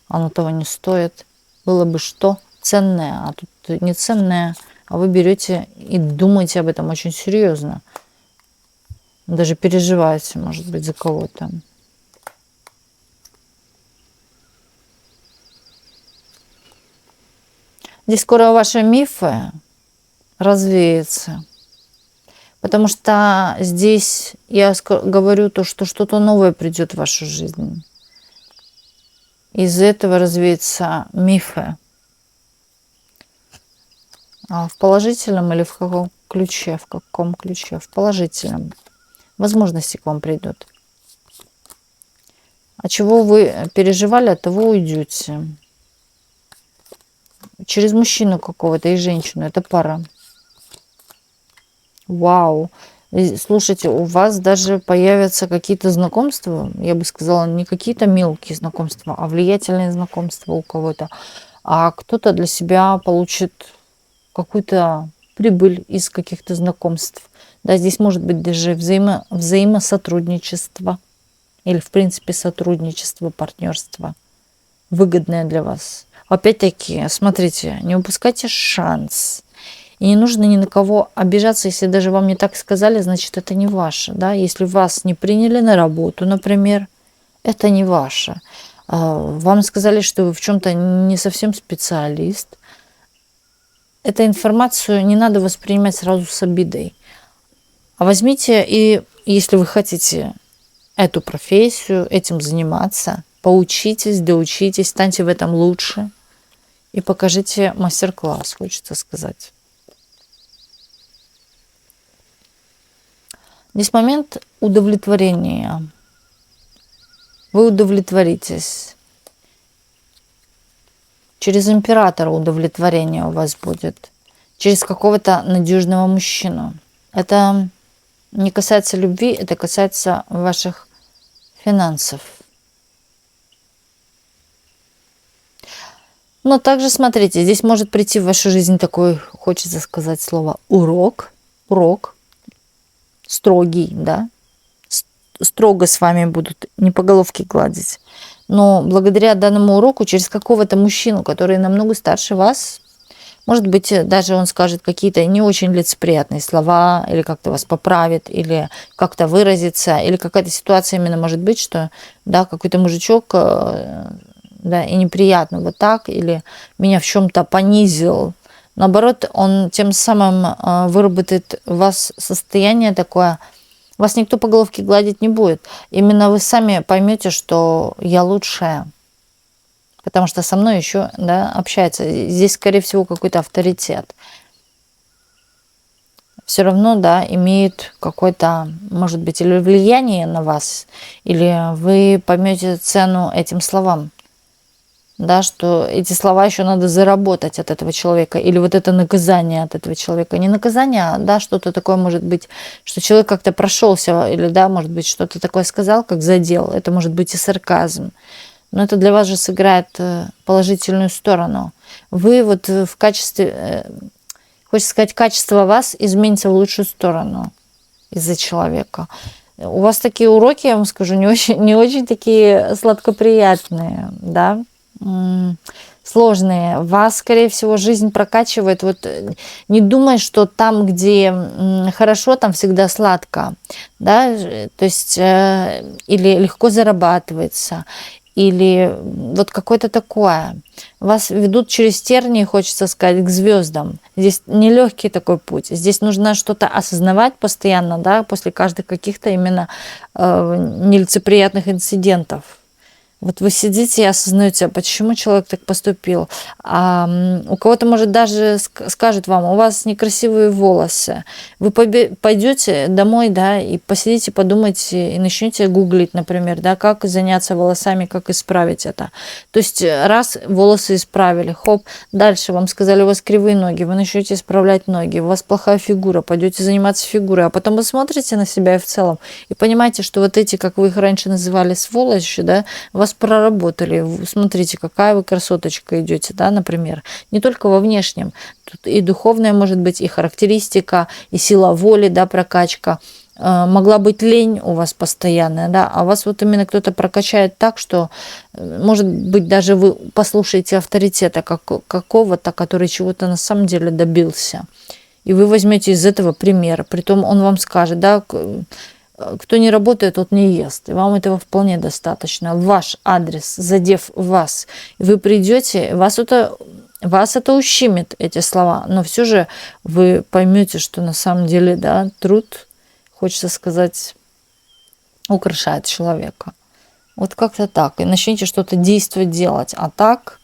Оно того не стоит. Было бы что ценное, а тут не ценное, а вы берете и думаете об этом очень серьезно. Даже переживаете, может быть, за кого-то. Здесь скоро ваши мифы развеются. Потому что здесь я говорю то, что что-то новое придет в вашу жизнь. Из-за этого развеются мифы. А в положительном или в каком ключе? В каком ключе? В положительном. Возможности к вам придут. А чего вы переживали, от того уйдете. Через мужчину какого-то и женщину. Это пара. Вау. Слушайте, у вас даже появятся какие-то знакомства, я бы сказала, не какие-то мелкие знакомства, а влиятельные знакомства у кого-то. А кто-то для себя получит какую-то прибыль из каких-то знакомств. Да, здесь может быть даже взаимосотрудничество или, в принципе, сотрудничество, партнерство, выгодное для вас. Опять-таки, смотрите, не упускайте шанс. И не нужно ни на кого обижаться, если даже вам не так сказали, значит, это не ваше. Да? Если вас не приняли на работу, например, это не ваше. Вам сказали, что вы в чем-то не совсем специалист. Эту информацию не надо воспринимать сразу с обидой. А возьмите и, если вы хотите эту профессию, этим заниматься, поучитесь, доучитесь, станьте в этом лучше и покажите мастер-класс, хочется сказать. Здесь момент удовлетворения. Вы удовлетворитесь. Через императора удовлетворение у вас будет. Через какого-то надежного мужчину. Это не касается любви, это касается ваших финансов. Но также, смотрите, здесь может прийти в вашу жизнь такой, хочется сказать слово, урок, строгий, да, строго с вами будут, не по головке гладить. Но благодаря данному уроку через какого-то мужчину, который намного старше вас, может быть, даже он скажет какие-то не очень лицеприятные слова, или как-то вас поправит, или как-то выразится, или какая-то ситуация именно может быть, что, да, какой-то мужичок, да, и неприятно вот так, или меня в чем-то понизил. Наоборот, он тем самым выработает у вас состояние такое, вас никто по головке гладить не будет. Именно вы сами поймете, что я лучшая. Потому что со мной еще, да, общается. Здесь, скорее всего, какой-то авторитет. Все равно, да, имеет какое-то, может быть, или влияние на вас, или вы поймете цену этим словам. Да, что эти слова еще надо заработать от этого человека, или вот это наказание от этого человека. Не наказание, а, да, что-то такое может быть, что человек как-то прошелся, или, да, может быть, что-то такое сказал, как задел. Это может быть и сарказм. Но это для вас же сыграет положительную сторону. Вы вот в качестве, хочется сказать, качество вас изменится в лучшую сторону из-за человека. У вас такие уроки, я вам скажу, не очень такие сладкоприятные, да, сложные. Вас, скорее всего, жизнь прокачивает. Вот не думай, что там, где хорошо, там всегда сладко, да, то есть или легко зарабатывается, или вот какое-то такое. Вас ведут через тернии, хочется сказать, к звездам. Здесь нелегкий такой путь. Здесь нужно что-то осознавать постоянно, да, после каждых каких-то именно нелицеприятных инцидентов. Вот вы сидите и осознаете, а почему человек так поступил. У кого-то, может, даже скажет вам, у вас некрасивые волосы. Вы пойдете домой, да, и посидите, подумайте, и начнете гуглить, например, да, как заняться волосами, как исправить это. То есть раз волосы исправили, хоп, дальше вам сказали, у вас кривые ноги, вы начнете исправлять ноги, у вас плохая фигура, пойдете заниматься фигурой, а потом вы смотрите на себя и в целом, и понимаете, что вот эти, как вы их раньше называли, сволочи, да, вас проработали. Смотрите, какая вы красоточка идете, да, например. Не только во внешнем. Тут и духовная может быть, и характеристика, и сила воли, да, прокачка. Могла быть лень у вас постоянная, да, а вас вот именно кто-то прокачает так, что, может быть, даже вы послушаете авторитета какого-то, который чего-то на самом деле добился. И вы возьмете из этого пример. Притом он вам скажет, да, кто не работает, тот не ест. И вам этого вполне достаточно. Ваш адрес, задев вас, вы придете, вас это ущемит, эти слова. Но все же вы поймете, что на самом деле, да, труд, хочется сказать, украшает человека. Вот как-то так. И начните что-то действовать, делать. А так,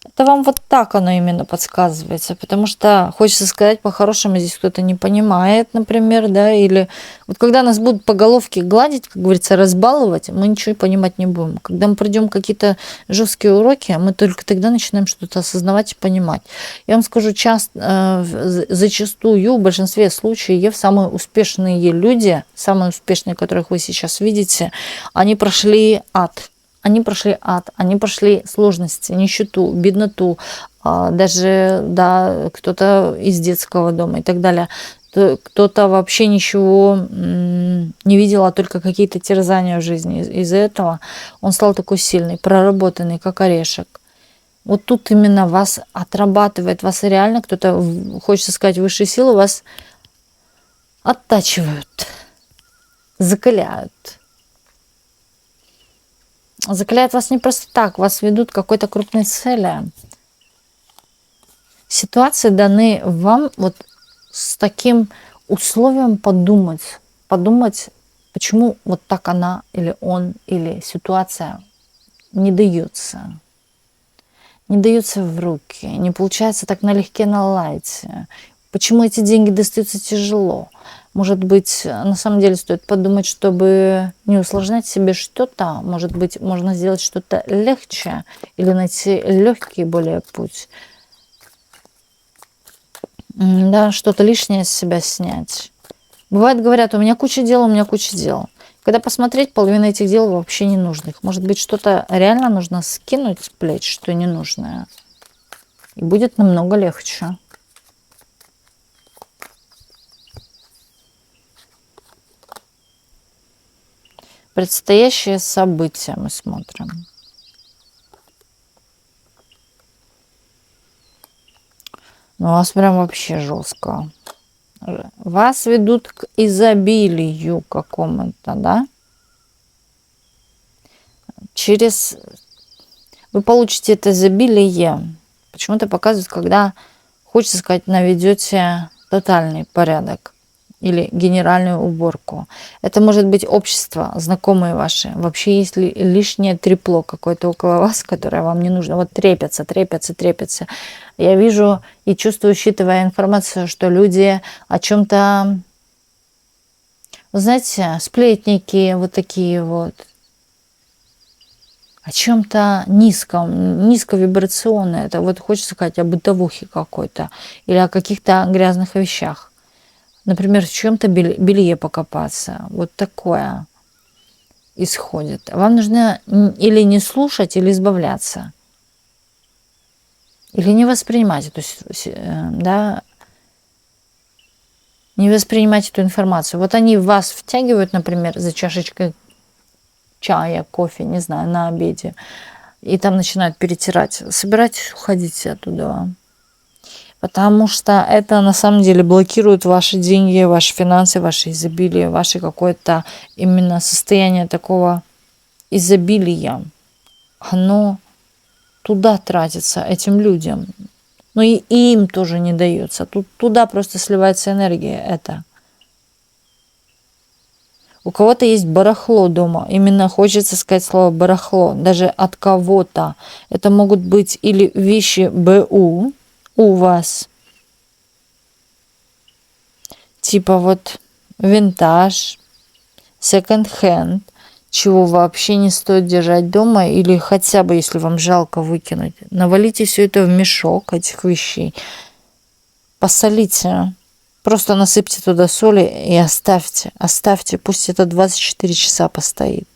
это вам вот так оно именно подсказывается, потому что, хочется сказать, по-хорошему здесь кто-то не понимает, например, да, или вот когда нас будут по головке гладить, как говорится, разбаловать, мы ничего понимать не будем. Когда мы пройдем какие-то жесткие уроки, мы только тогда начинаем что-то осознавать и понимать. Я вам скажу, зачастую, в большинстве случаев, самые успешные люди, самые успешные, которых вы сейчас видите, они прошли ад. Они прошли ад, они прошли сложности, нищету, бедноту, даже, да, кто-то из детского дома и так далее. Кто-то вообще ничего не видел, а только какие-то терзания в жизни. Из-за этого он стал такой сильный, проработанный, как орешек. Вот тут именно вас отрабатывает, вас реально кто-то, хочется сказать, высшие силы вас оттачивают, закаляют. Закаляют вас не просто так, вас ведут к какой-то крупной цели. Ситуации даны вам вот с таким условием подумать, почему вот так она или он, или ситуация не дается в руки, не получается так налегке наладить. Почему эти деньги достаются тяжело? Может быть, на самом деле стоит подумать, чтобы не усложнять себе что-то. Может быть, можно сделать что-то легче или найти легкий более путь. Да, что-то лишнее с себя снять. Бывает, говорят, у меня куча дел. Когда посмотреть, половина этих дел вообще не нужных. Может быть, что-то реально нужно скинуть с плеч, что ненужное. И будет намного легче. Предстоящие события мы смотрим. Ну, у вас прям вообще жестко. Вас ведут к изобилию какому-то, да? Вы получите это изобилие. Почему-то показывают, когда, хочется сказать, наведете тотальный порядок или генеральную уборку. Это может быть общество, знакомые ваши. Вообще есть ли лишнее трепло какое-то около вас, которое вам не нужно. Вот трепятся. Я вижу и чувствую, считывая информацию, что люди о чем-то, знаете, сплетники вот такие вот, о чем-то низком, низковибрационное. Это вот хочется сказать о бытовухе какой-то или о каких-то грязных вещах. Например, в чем-то белье покопаться. Вот такое исходит. Вам нужно или не слушать, или избавляться. Или не воспринимать эту, да, не воспринимать эту информацию. Вот они вас втягивают, например, за чашечкой чая, кофе, не знаю, на обеде. И там начинают перетирать. Собирайтесь, уходите оттуда. Потому что это на самом деле блокирует ваши деньги, ваши финансы, ваше изобилие, ваше какое-то именно состояние такого изобилия. Оно туда тратится, этим людям. Но и им тоже не дается. Туда просто сливается энергия эта. У кого-то есть барахло дома. Именно хочется сказать слово барахло. Даже от кого-то. Это могут быть или вещи БУ у вас. Типа вот винтаж, секонд-хенд, чего вообще не стоит держать дома, или хотя бы, если вам жалко, выкинуть. Навалите все это в мешок, этих вещей. Посолите. Просто насыпьте туда соли и оставьте. Оставьте, пусть это 24 часа постоит.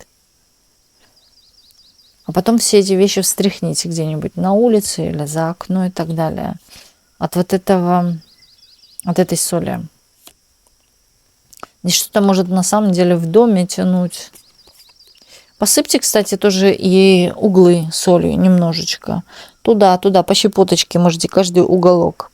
А потом все эти вещи встряхните где-нибудь на улице или за окно и так далее. От вот этого, от этой соли. Здесь что-то может на самом деле в доме тянуть. Посыпьте, кстати, тоже и углы солью немножечко. Туда, по щепоточке можете каждый уголок.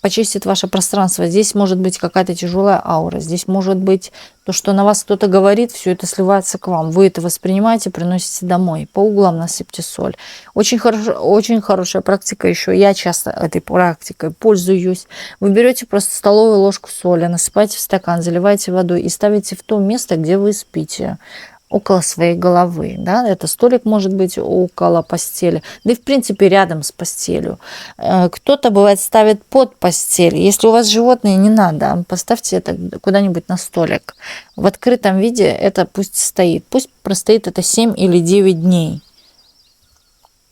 Почистит ваше пространство. Здесь может быть какая-то тяжелая аура. Здесь может быть то, что на вас кто-то говорит, все это сливается к вам. Вы это воспринимаете, приносите домой. По углам насыпьте соль. Очень хорошая практика еще. Я часто этой практикой пользуюсь. Вы берете просто столовую ложку соли, насыпаете в стакан, заливаете водой и ставите в то место, где вы спите. Около своей головы, да, это столик может быть около постели, да и в принципе рядом с постелью. Кто-то бывает ставит под постель. Если у вас животные, не надо, поставьте это куда-нибудь на столик. В открытом виде это пусть стоит, пусть простоит это 7 или 9 дней.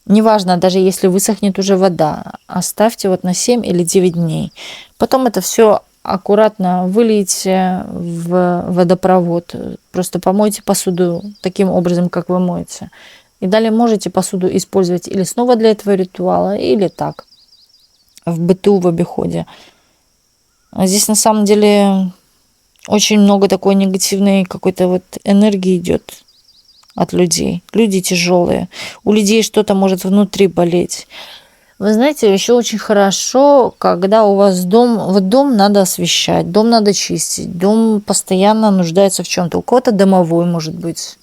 Неважно, даже если высохнет уже вода, оставьте вот на 7 или 9 дней. Потом это все аккуратно вылейте в водопровод. Просто помойте посуду таким образом, как вы моете. И далее можете посуду использовать или снова для этого ритуала, или так, в быту, в обиходе. А здесь на самом деле очень много такой негативной какой-то вот энергии идет от людей. Люди тяжелые. У людей что-то может внутри болеть. Вы знаете, еще очень хорошо, когда у вас дом, вот дом надо освещать, дом надо чистить, дом постоянно нуждается в чем-то. У кого-то домовой может быть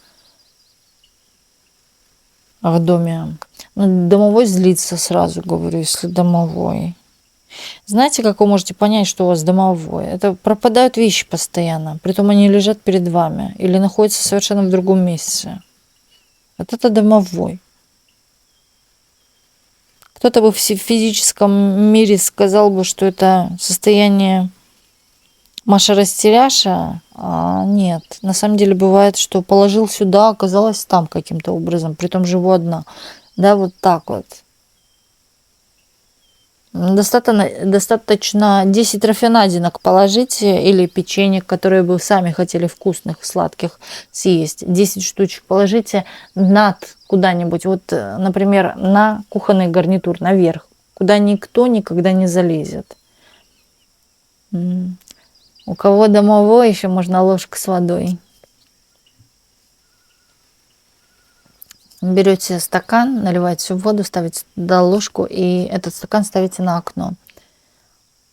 в доме. Ну, домовой злится сразу, говорю, если домовой. Знаете, как вы можете понять, что у вас домовой? Это пропадают вещи постоянно, притом они лежат перед вами или находятся совершенно в другом месте. Вот это домовой. Кто-то бы в физическом мире сказал бы, что это состояние Маша-растеряша. А нет, на самом деле бывает, что положил сюда, оказалось там каким-то образом, притом живу одна. Да, вот так вот. Достаточно 10 рафинадинок положите или печенье, которые вы сами хотели вкусных, сладких съесть. 10 штучек положите над куда-нибудь, вот, например, на кухонный гарнитур, наверх, куда никто никогда не залезет. У кого домовой, еще можно ложку с водой. Берете стакан, наливаете в воду, ставите туда ложку, и этот стакан ставите на окно.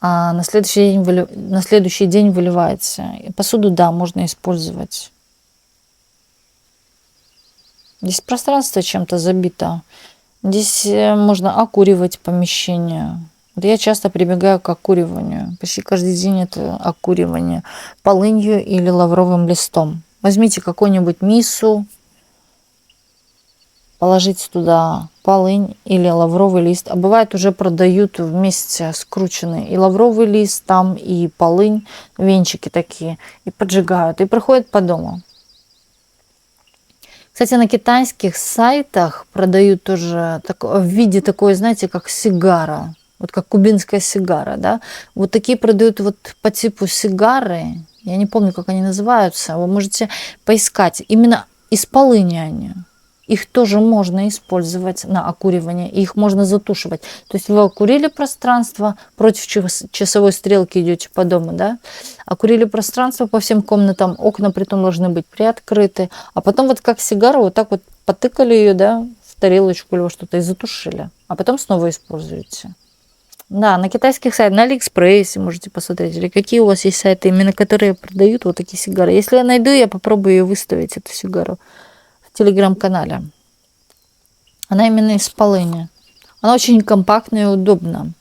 А на следующий день выливаете. И посуду, да, можно использовать. Здесь пространство чем-то забито. Здесь можно окуривать помещение. Вот я часто прибегаю к окуриванию. Почти каждый день это окуривание полынью или лавровым листом. Возьмите какую-нибудь мису, положите туда полынь или лавровый лист. А бывает уже продают вместе скрученные и лавровый лист там, и полынь, венчики такие. И поджигают, и проходят по дому. Кстати, на китайских сайтах продают тоже в виде такой, знаете, как сигара. Вот как кубинская сигара, да. Вот такие продают вот по типу сигары. Я не помню, как они называются. Вы можете поискать. Именно из полыни они. Их тоже можно использовать на окуривание, и их можно затушивать. То есть вы окурили пространство, против часовой стрелки идете по дому, да? Окурили пространство по всем комнатам, окна притом должны быть приоткрыты, а потом вот как сигару вот так вот потыкали ее, да, в тарелочку или во что-то и затушили, а потом снова используете. Да, на китайских сайтах, на Алиэкспрессе можете посмотреть, или какие у вас есть сайты, именно которые продают вот такие сигары. Если я найду, я попробую ее выставить, эту сигару, в телеграм-канале. Она именно из полыни. Она очень компактная и удобна.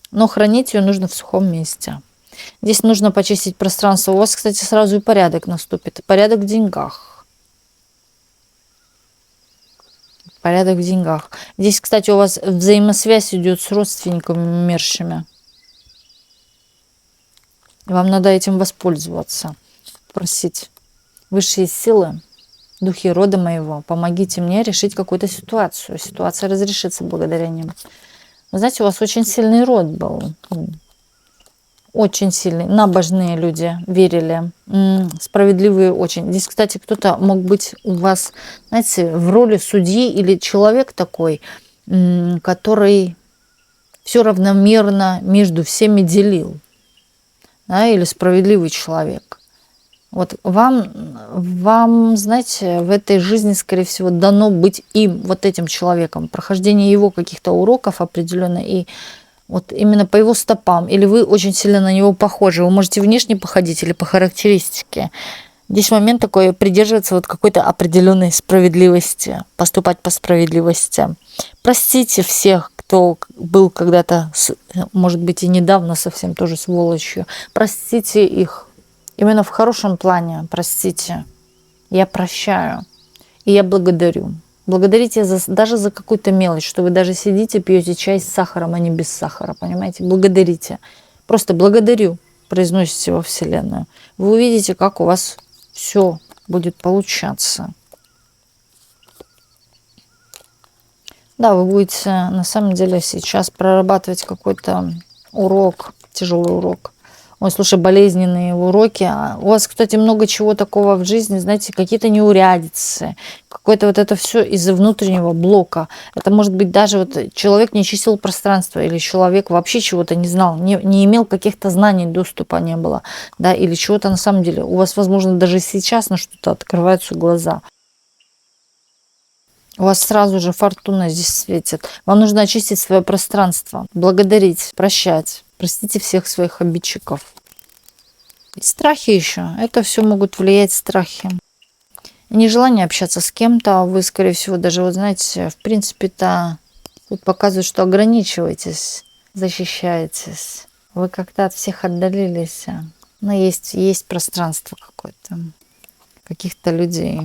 Но хранить ее нужно в сухом месте. Здесь нужно почистить пространство. У вас, кстати, сразу и порядок наступит. Порядок в деньгах. Порядок в деньгах. Здесь, кстати, у вас взаимосвязь идет с родственниками умершими. Вам надо этим воспользоваться. Просить высшие силы, духи рода моего, помогите мне решить какую-то ситуацию. Ситуация разрешится благодаря ним. Вы знаете, у вас очень сильный род был. Очень сильный. Набожные люди верили. Справедливые очень. Здесь, кстати, кто-то мог быть у вас, знаете, в роли судьи или человек такой, который все равномерно между всеми делил. Да, или справедливый человек. Вот вам, знаете, в этой жизни, скорее всего, дано быть им, вот этим человеком. Прохождение его каких-то уроков определенно. И вот именно по его стопам. Или вы очень сильно на него похожи. Вы можете внешне походить или по характеристике. Здесь момент такой, придерживаться вот какой-то определенной справедливости. Поступать по справедливости. Простите всех, кто был когда-то, может быть, и недавно совсем тоже сволочью. Простите их. Именно в хорошем плане, простите. Я прощаю. И я благодарю. Благодарите даже за какую-то мелочь, что вы даже сидите, пьете чай с сахаром, а не без сахара, понимаете? Благодарите. Просто благодарю, произносите во Вселенную. Вы увидите, как у вас все будет получаться. Да, вы будете на самом деле сейчас прорабатывать какой-то урок, тяжелый урок. Ой, слушай, болезненные уроки. У вас, кстати, много чего такого в жизни, знаете, какие-то неурядицы, какое-то вот это все из-за внутреннего блока. Это может быть даже вот человек не чистил пространство, или человек вообще чего-то не знал, не имел каких-то знаний, доступа не было, да, или чего-то на самом деле. У вас, возможно, даже сейчас на что-то открываются глаза. У вас сразу же фортуна здесь светит. Вам нужно очистить свое пространство, благодарить, прощать. Простите всех своих обидчиков. И страхи еще. Это все могут влиять страхи. Нежелание общаться с кем-то. Вы, скорее всего, даже, вот знаете, в принципе-то тут показывает, что ограничиваетесь, защищаетесь. Вы как-то от всех отдалились. Но есть пространство какое-то. Каких-то людей.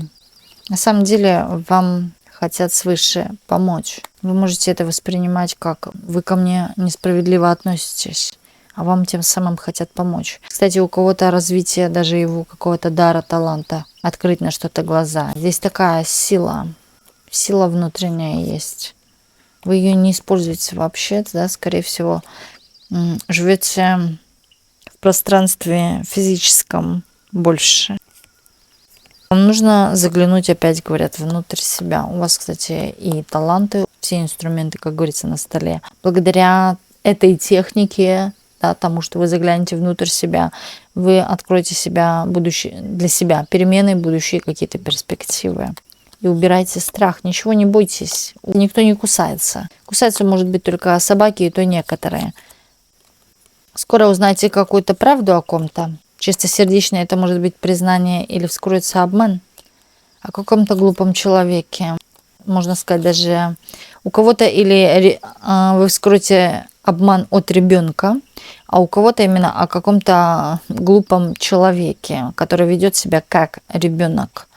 На самом деле вам хотят свыше помочь. Вы можете это воспринимать как вы ко мне несправедливо относитесь, а вам тем самым хотят помочь. Кстати, у кого-то развитие даже его какого-то дара, таланта, открыть на что-то глаза. Здесь такая сила внутренняя есть. Вы ее не используете вообще, да, скорее всего, живете в пространстве физическом больше. Вам нужно заглянуть, опять говорят, внутрь себя. У вас, кстати, и таланты, все инструменты, как говорится, на столе. Благодаря этой технике, да, тому, что вы заглянете внутрь себя, вы откроете себя будущее, для себя перемены, будущие какие-то перспективы. И убирайте страх, ничего не бойтесь. Никто не кусается. Кусаются, может быть, только собаки, и то некоторые. Скоро узнаете какую-то правду о ком-то. Чистосердечное это может быть признание или вскроется обман о каком-то глупом человеке. Можно сказать, даже у кого-то или вы вскроете обман от ребенка, а у кого-то именно о каком-то глупом человеке, который ведет себя как ребенок.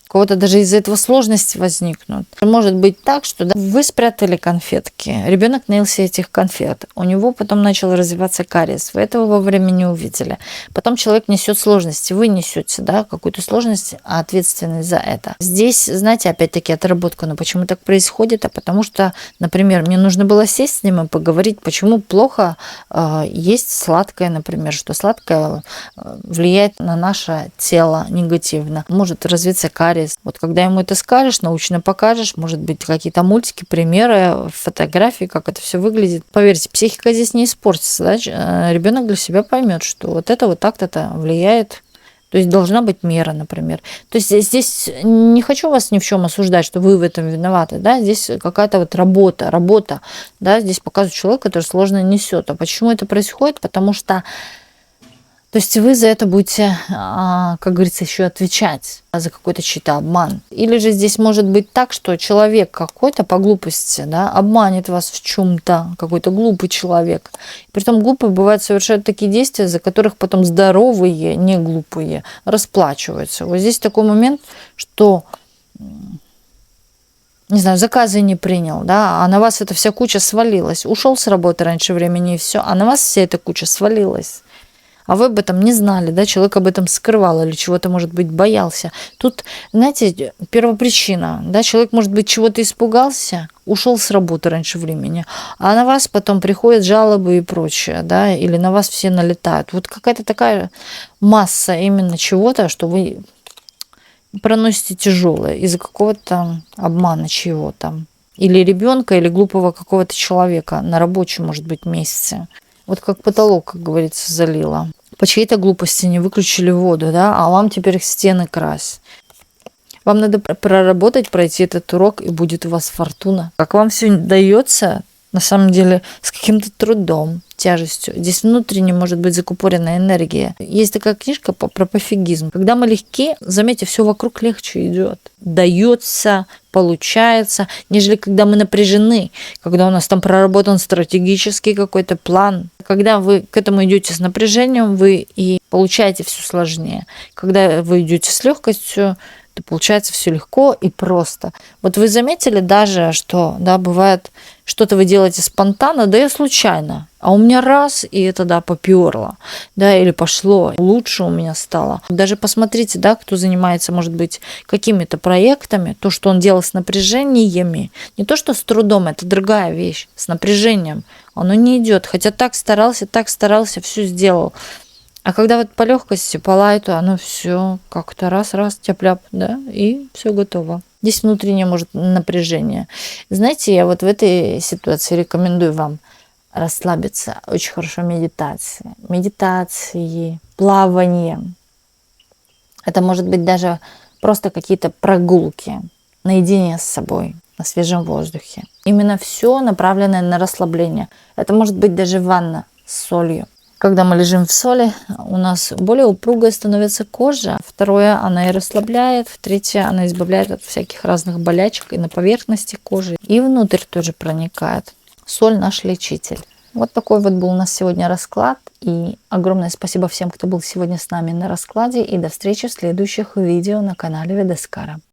У кого-то даже из-за этого сложности возникнут. Может быть так, что да, вы спрятали конфетки, ребенок наелся этих конфет, у него потом начал развиваться кариес, вы этого вовремя не увидели. Потом человек несет сложности, вы несете, да, какую-то сложность, а ответственность за это. Здесь, знаете, опять-таки отработка, но почему так происходит? А потому что, например, мне нужно было сесть с ним и поговорить, почему плохо есть сладкое, например, что сладкое влияет на наше тело негативно, может развиться кариес. Вот когда ему это скажешь, научно покажешь, может быть, какие-то мультики, примеры, фотографии, как это все выглядит. Поверьте, психика здесь не испортится. Да? Ребенок для себя поймет, что вот это вот так-то влияет. То есть должна быть мера, например. То есть здесь не хочу вас ни в чем осуждать, что вы в этом виноваты. Да? Здесь какая-то вот работа. Да? Здесь показывает человек, который сложно несет. А почему это происходит? Потому что То есть вы за это будете, как говорится, еще отвечать за какой-то чей-то обман. Или же здесь может быть так, что человек какой-то по глупости, да, обманет вас в чем-то, какой-то глупый человек. Притом глупые бывают совершают такие действия, за которых потом здоровые, не глупые, расплачиваются. Вот здесь такой момент, что, не знаю, заказы не принял, да, а на вас эта вся куча свалилась. Ушел с работы раньше времени и все, а на вас вся эта куча свалилась. А вы об этом не знали, да, человек об этом скрывал или чего-то, может быть, боялся. Тут, знаете, первопричина, да, человек, может быть, чего-то испугался, ушел с работы раньше времени, а на вас потом приходят жалобы и прочее, да, или на вас все налетают. Вот какая-то такая масса именно чего-то, что вы проносите тяжелое из-за какого-то обмана чего-то. Или ребенка, или глупого какого-то человека на рабочем, может быть, месяце. Вот как потолок, как говорится, залило. По чьей-то глупости не выключили воду, да, а вам теперь стены крась. Вам надо проработать, пройти этот урок, и будет у вас фортуна. Как вам все дается, на самом деле, с каким-то трудом, тяжестью. Здесь внутренне может быть закупоренная энергия. Есть такая книжка про пофигизм. Когда мы легки, заметьте, все вокруг легче идет. Дается, получается, нежели когда мы напряжены, когда у нас там проработан стратегический какой-то план. Когда вы к этому идете с напряжением, вы и получаете все сложнее. Когда вы идете с легкостью, то получается все легко и просто. Вот вы заметили даже, что, да, бывает, что-то вы делаете спонтанно, да и случайно. А у меня раз, и это, да, попёрло, да, или пошло, лучше у меня стало. Даже посмотрите, да, кто занимается, может быть, какими-то проектами, то, что он делал с напряжениями, не то, что с трудом, это другая вещь, с напряжением, оно не идет. Хотя так старался, все сделал. А когда вот по легкости, по лайту, оно все как-то раз-раз, тяп-ляп, да, и все готово. Здесь внутреннее, может, напряжение. Знаете, я вот в этой ситуации рекомендую вам расслабиться. Очень хорошо медитация. Медитации, плавание. Это может быть даже просто какие-то прогулки наедине с собой, на свежем воздухе. Именно все направленное на расслабление. Это может быть даже ванна с солью. Когда мы лежим в соли, у нас более упругой становится кожа. Второе, она и расслабляет. Третье, она избавляет от всяких разных болячек и на поверхности кожи, и внутрь тоже проникает. Соль наш лечитель. Вот такой вот был у нас сегодня расклад. И огромное спасибо всем, кто был сегодня с нами на раскладе. И до встречи в следующих видео на канале Ведескара.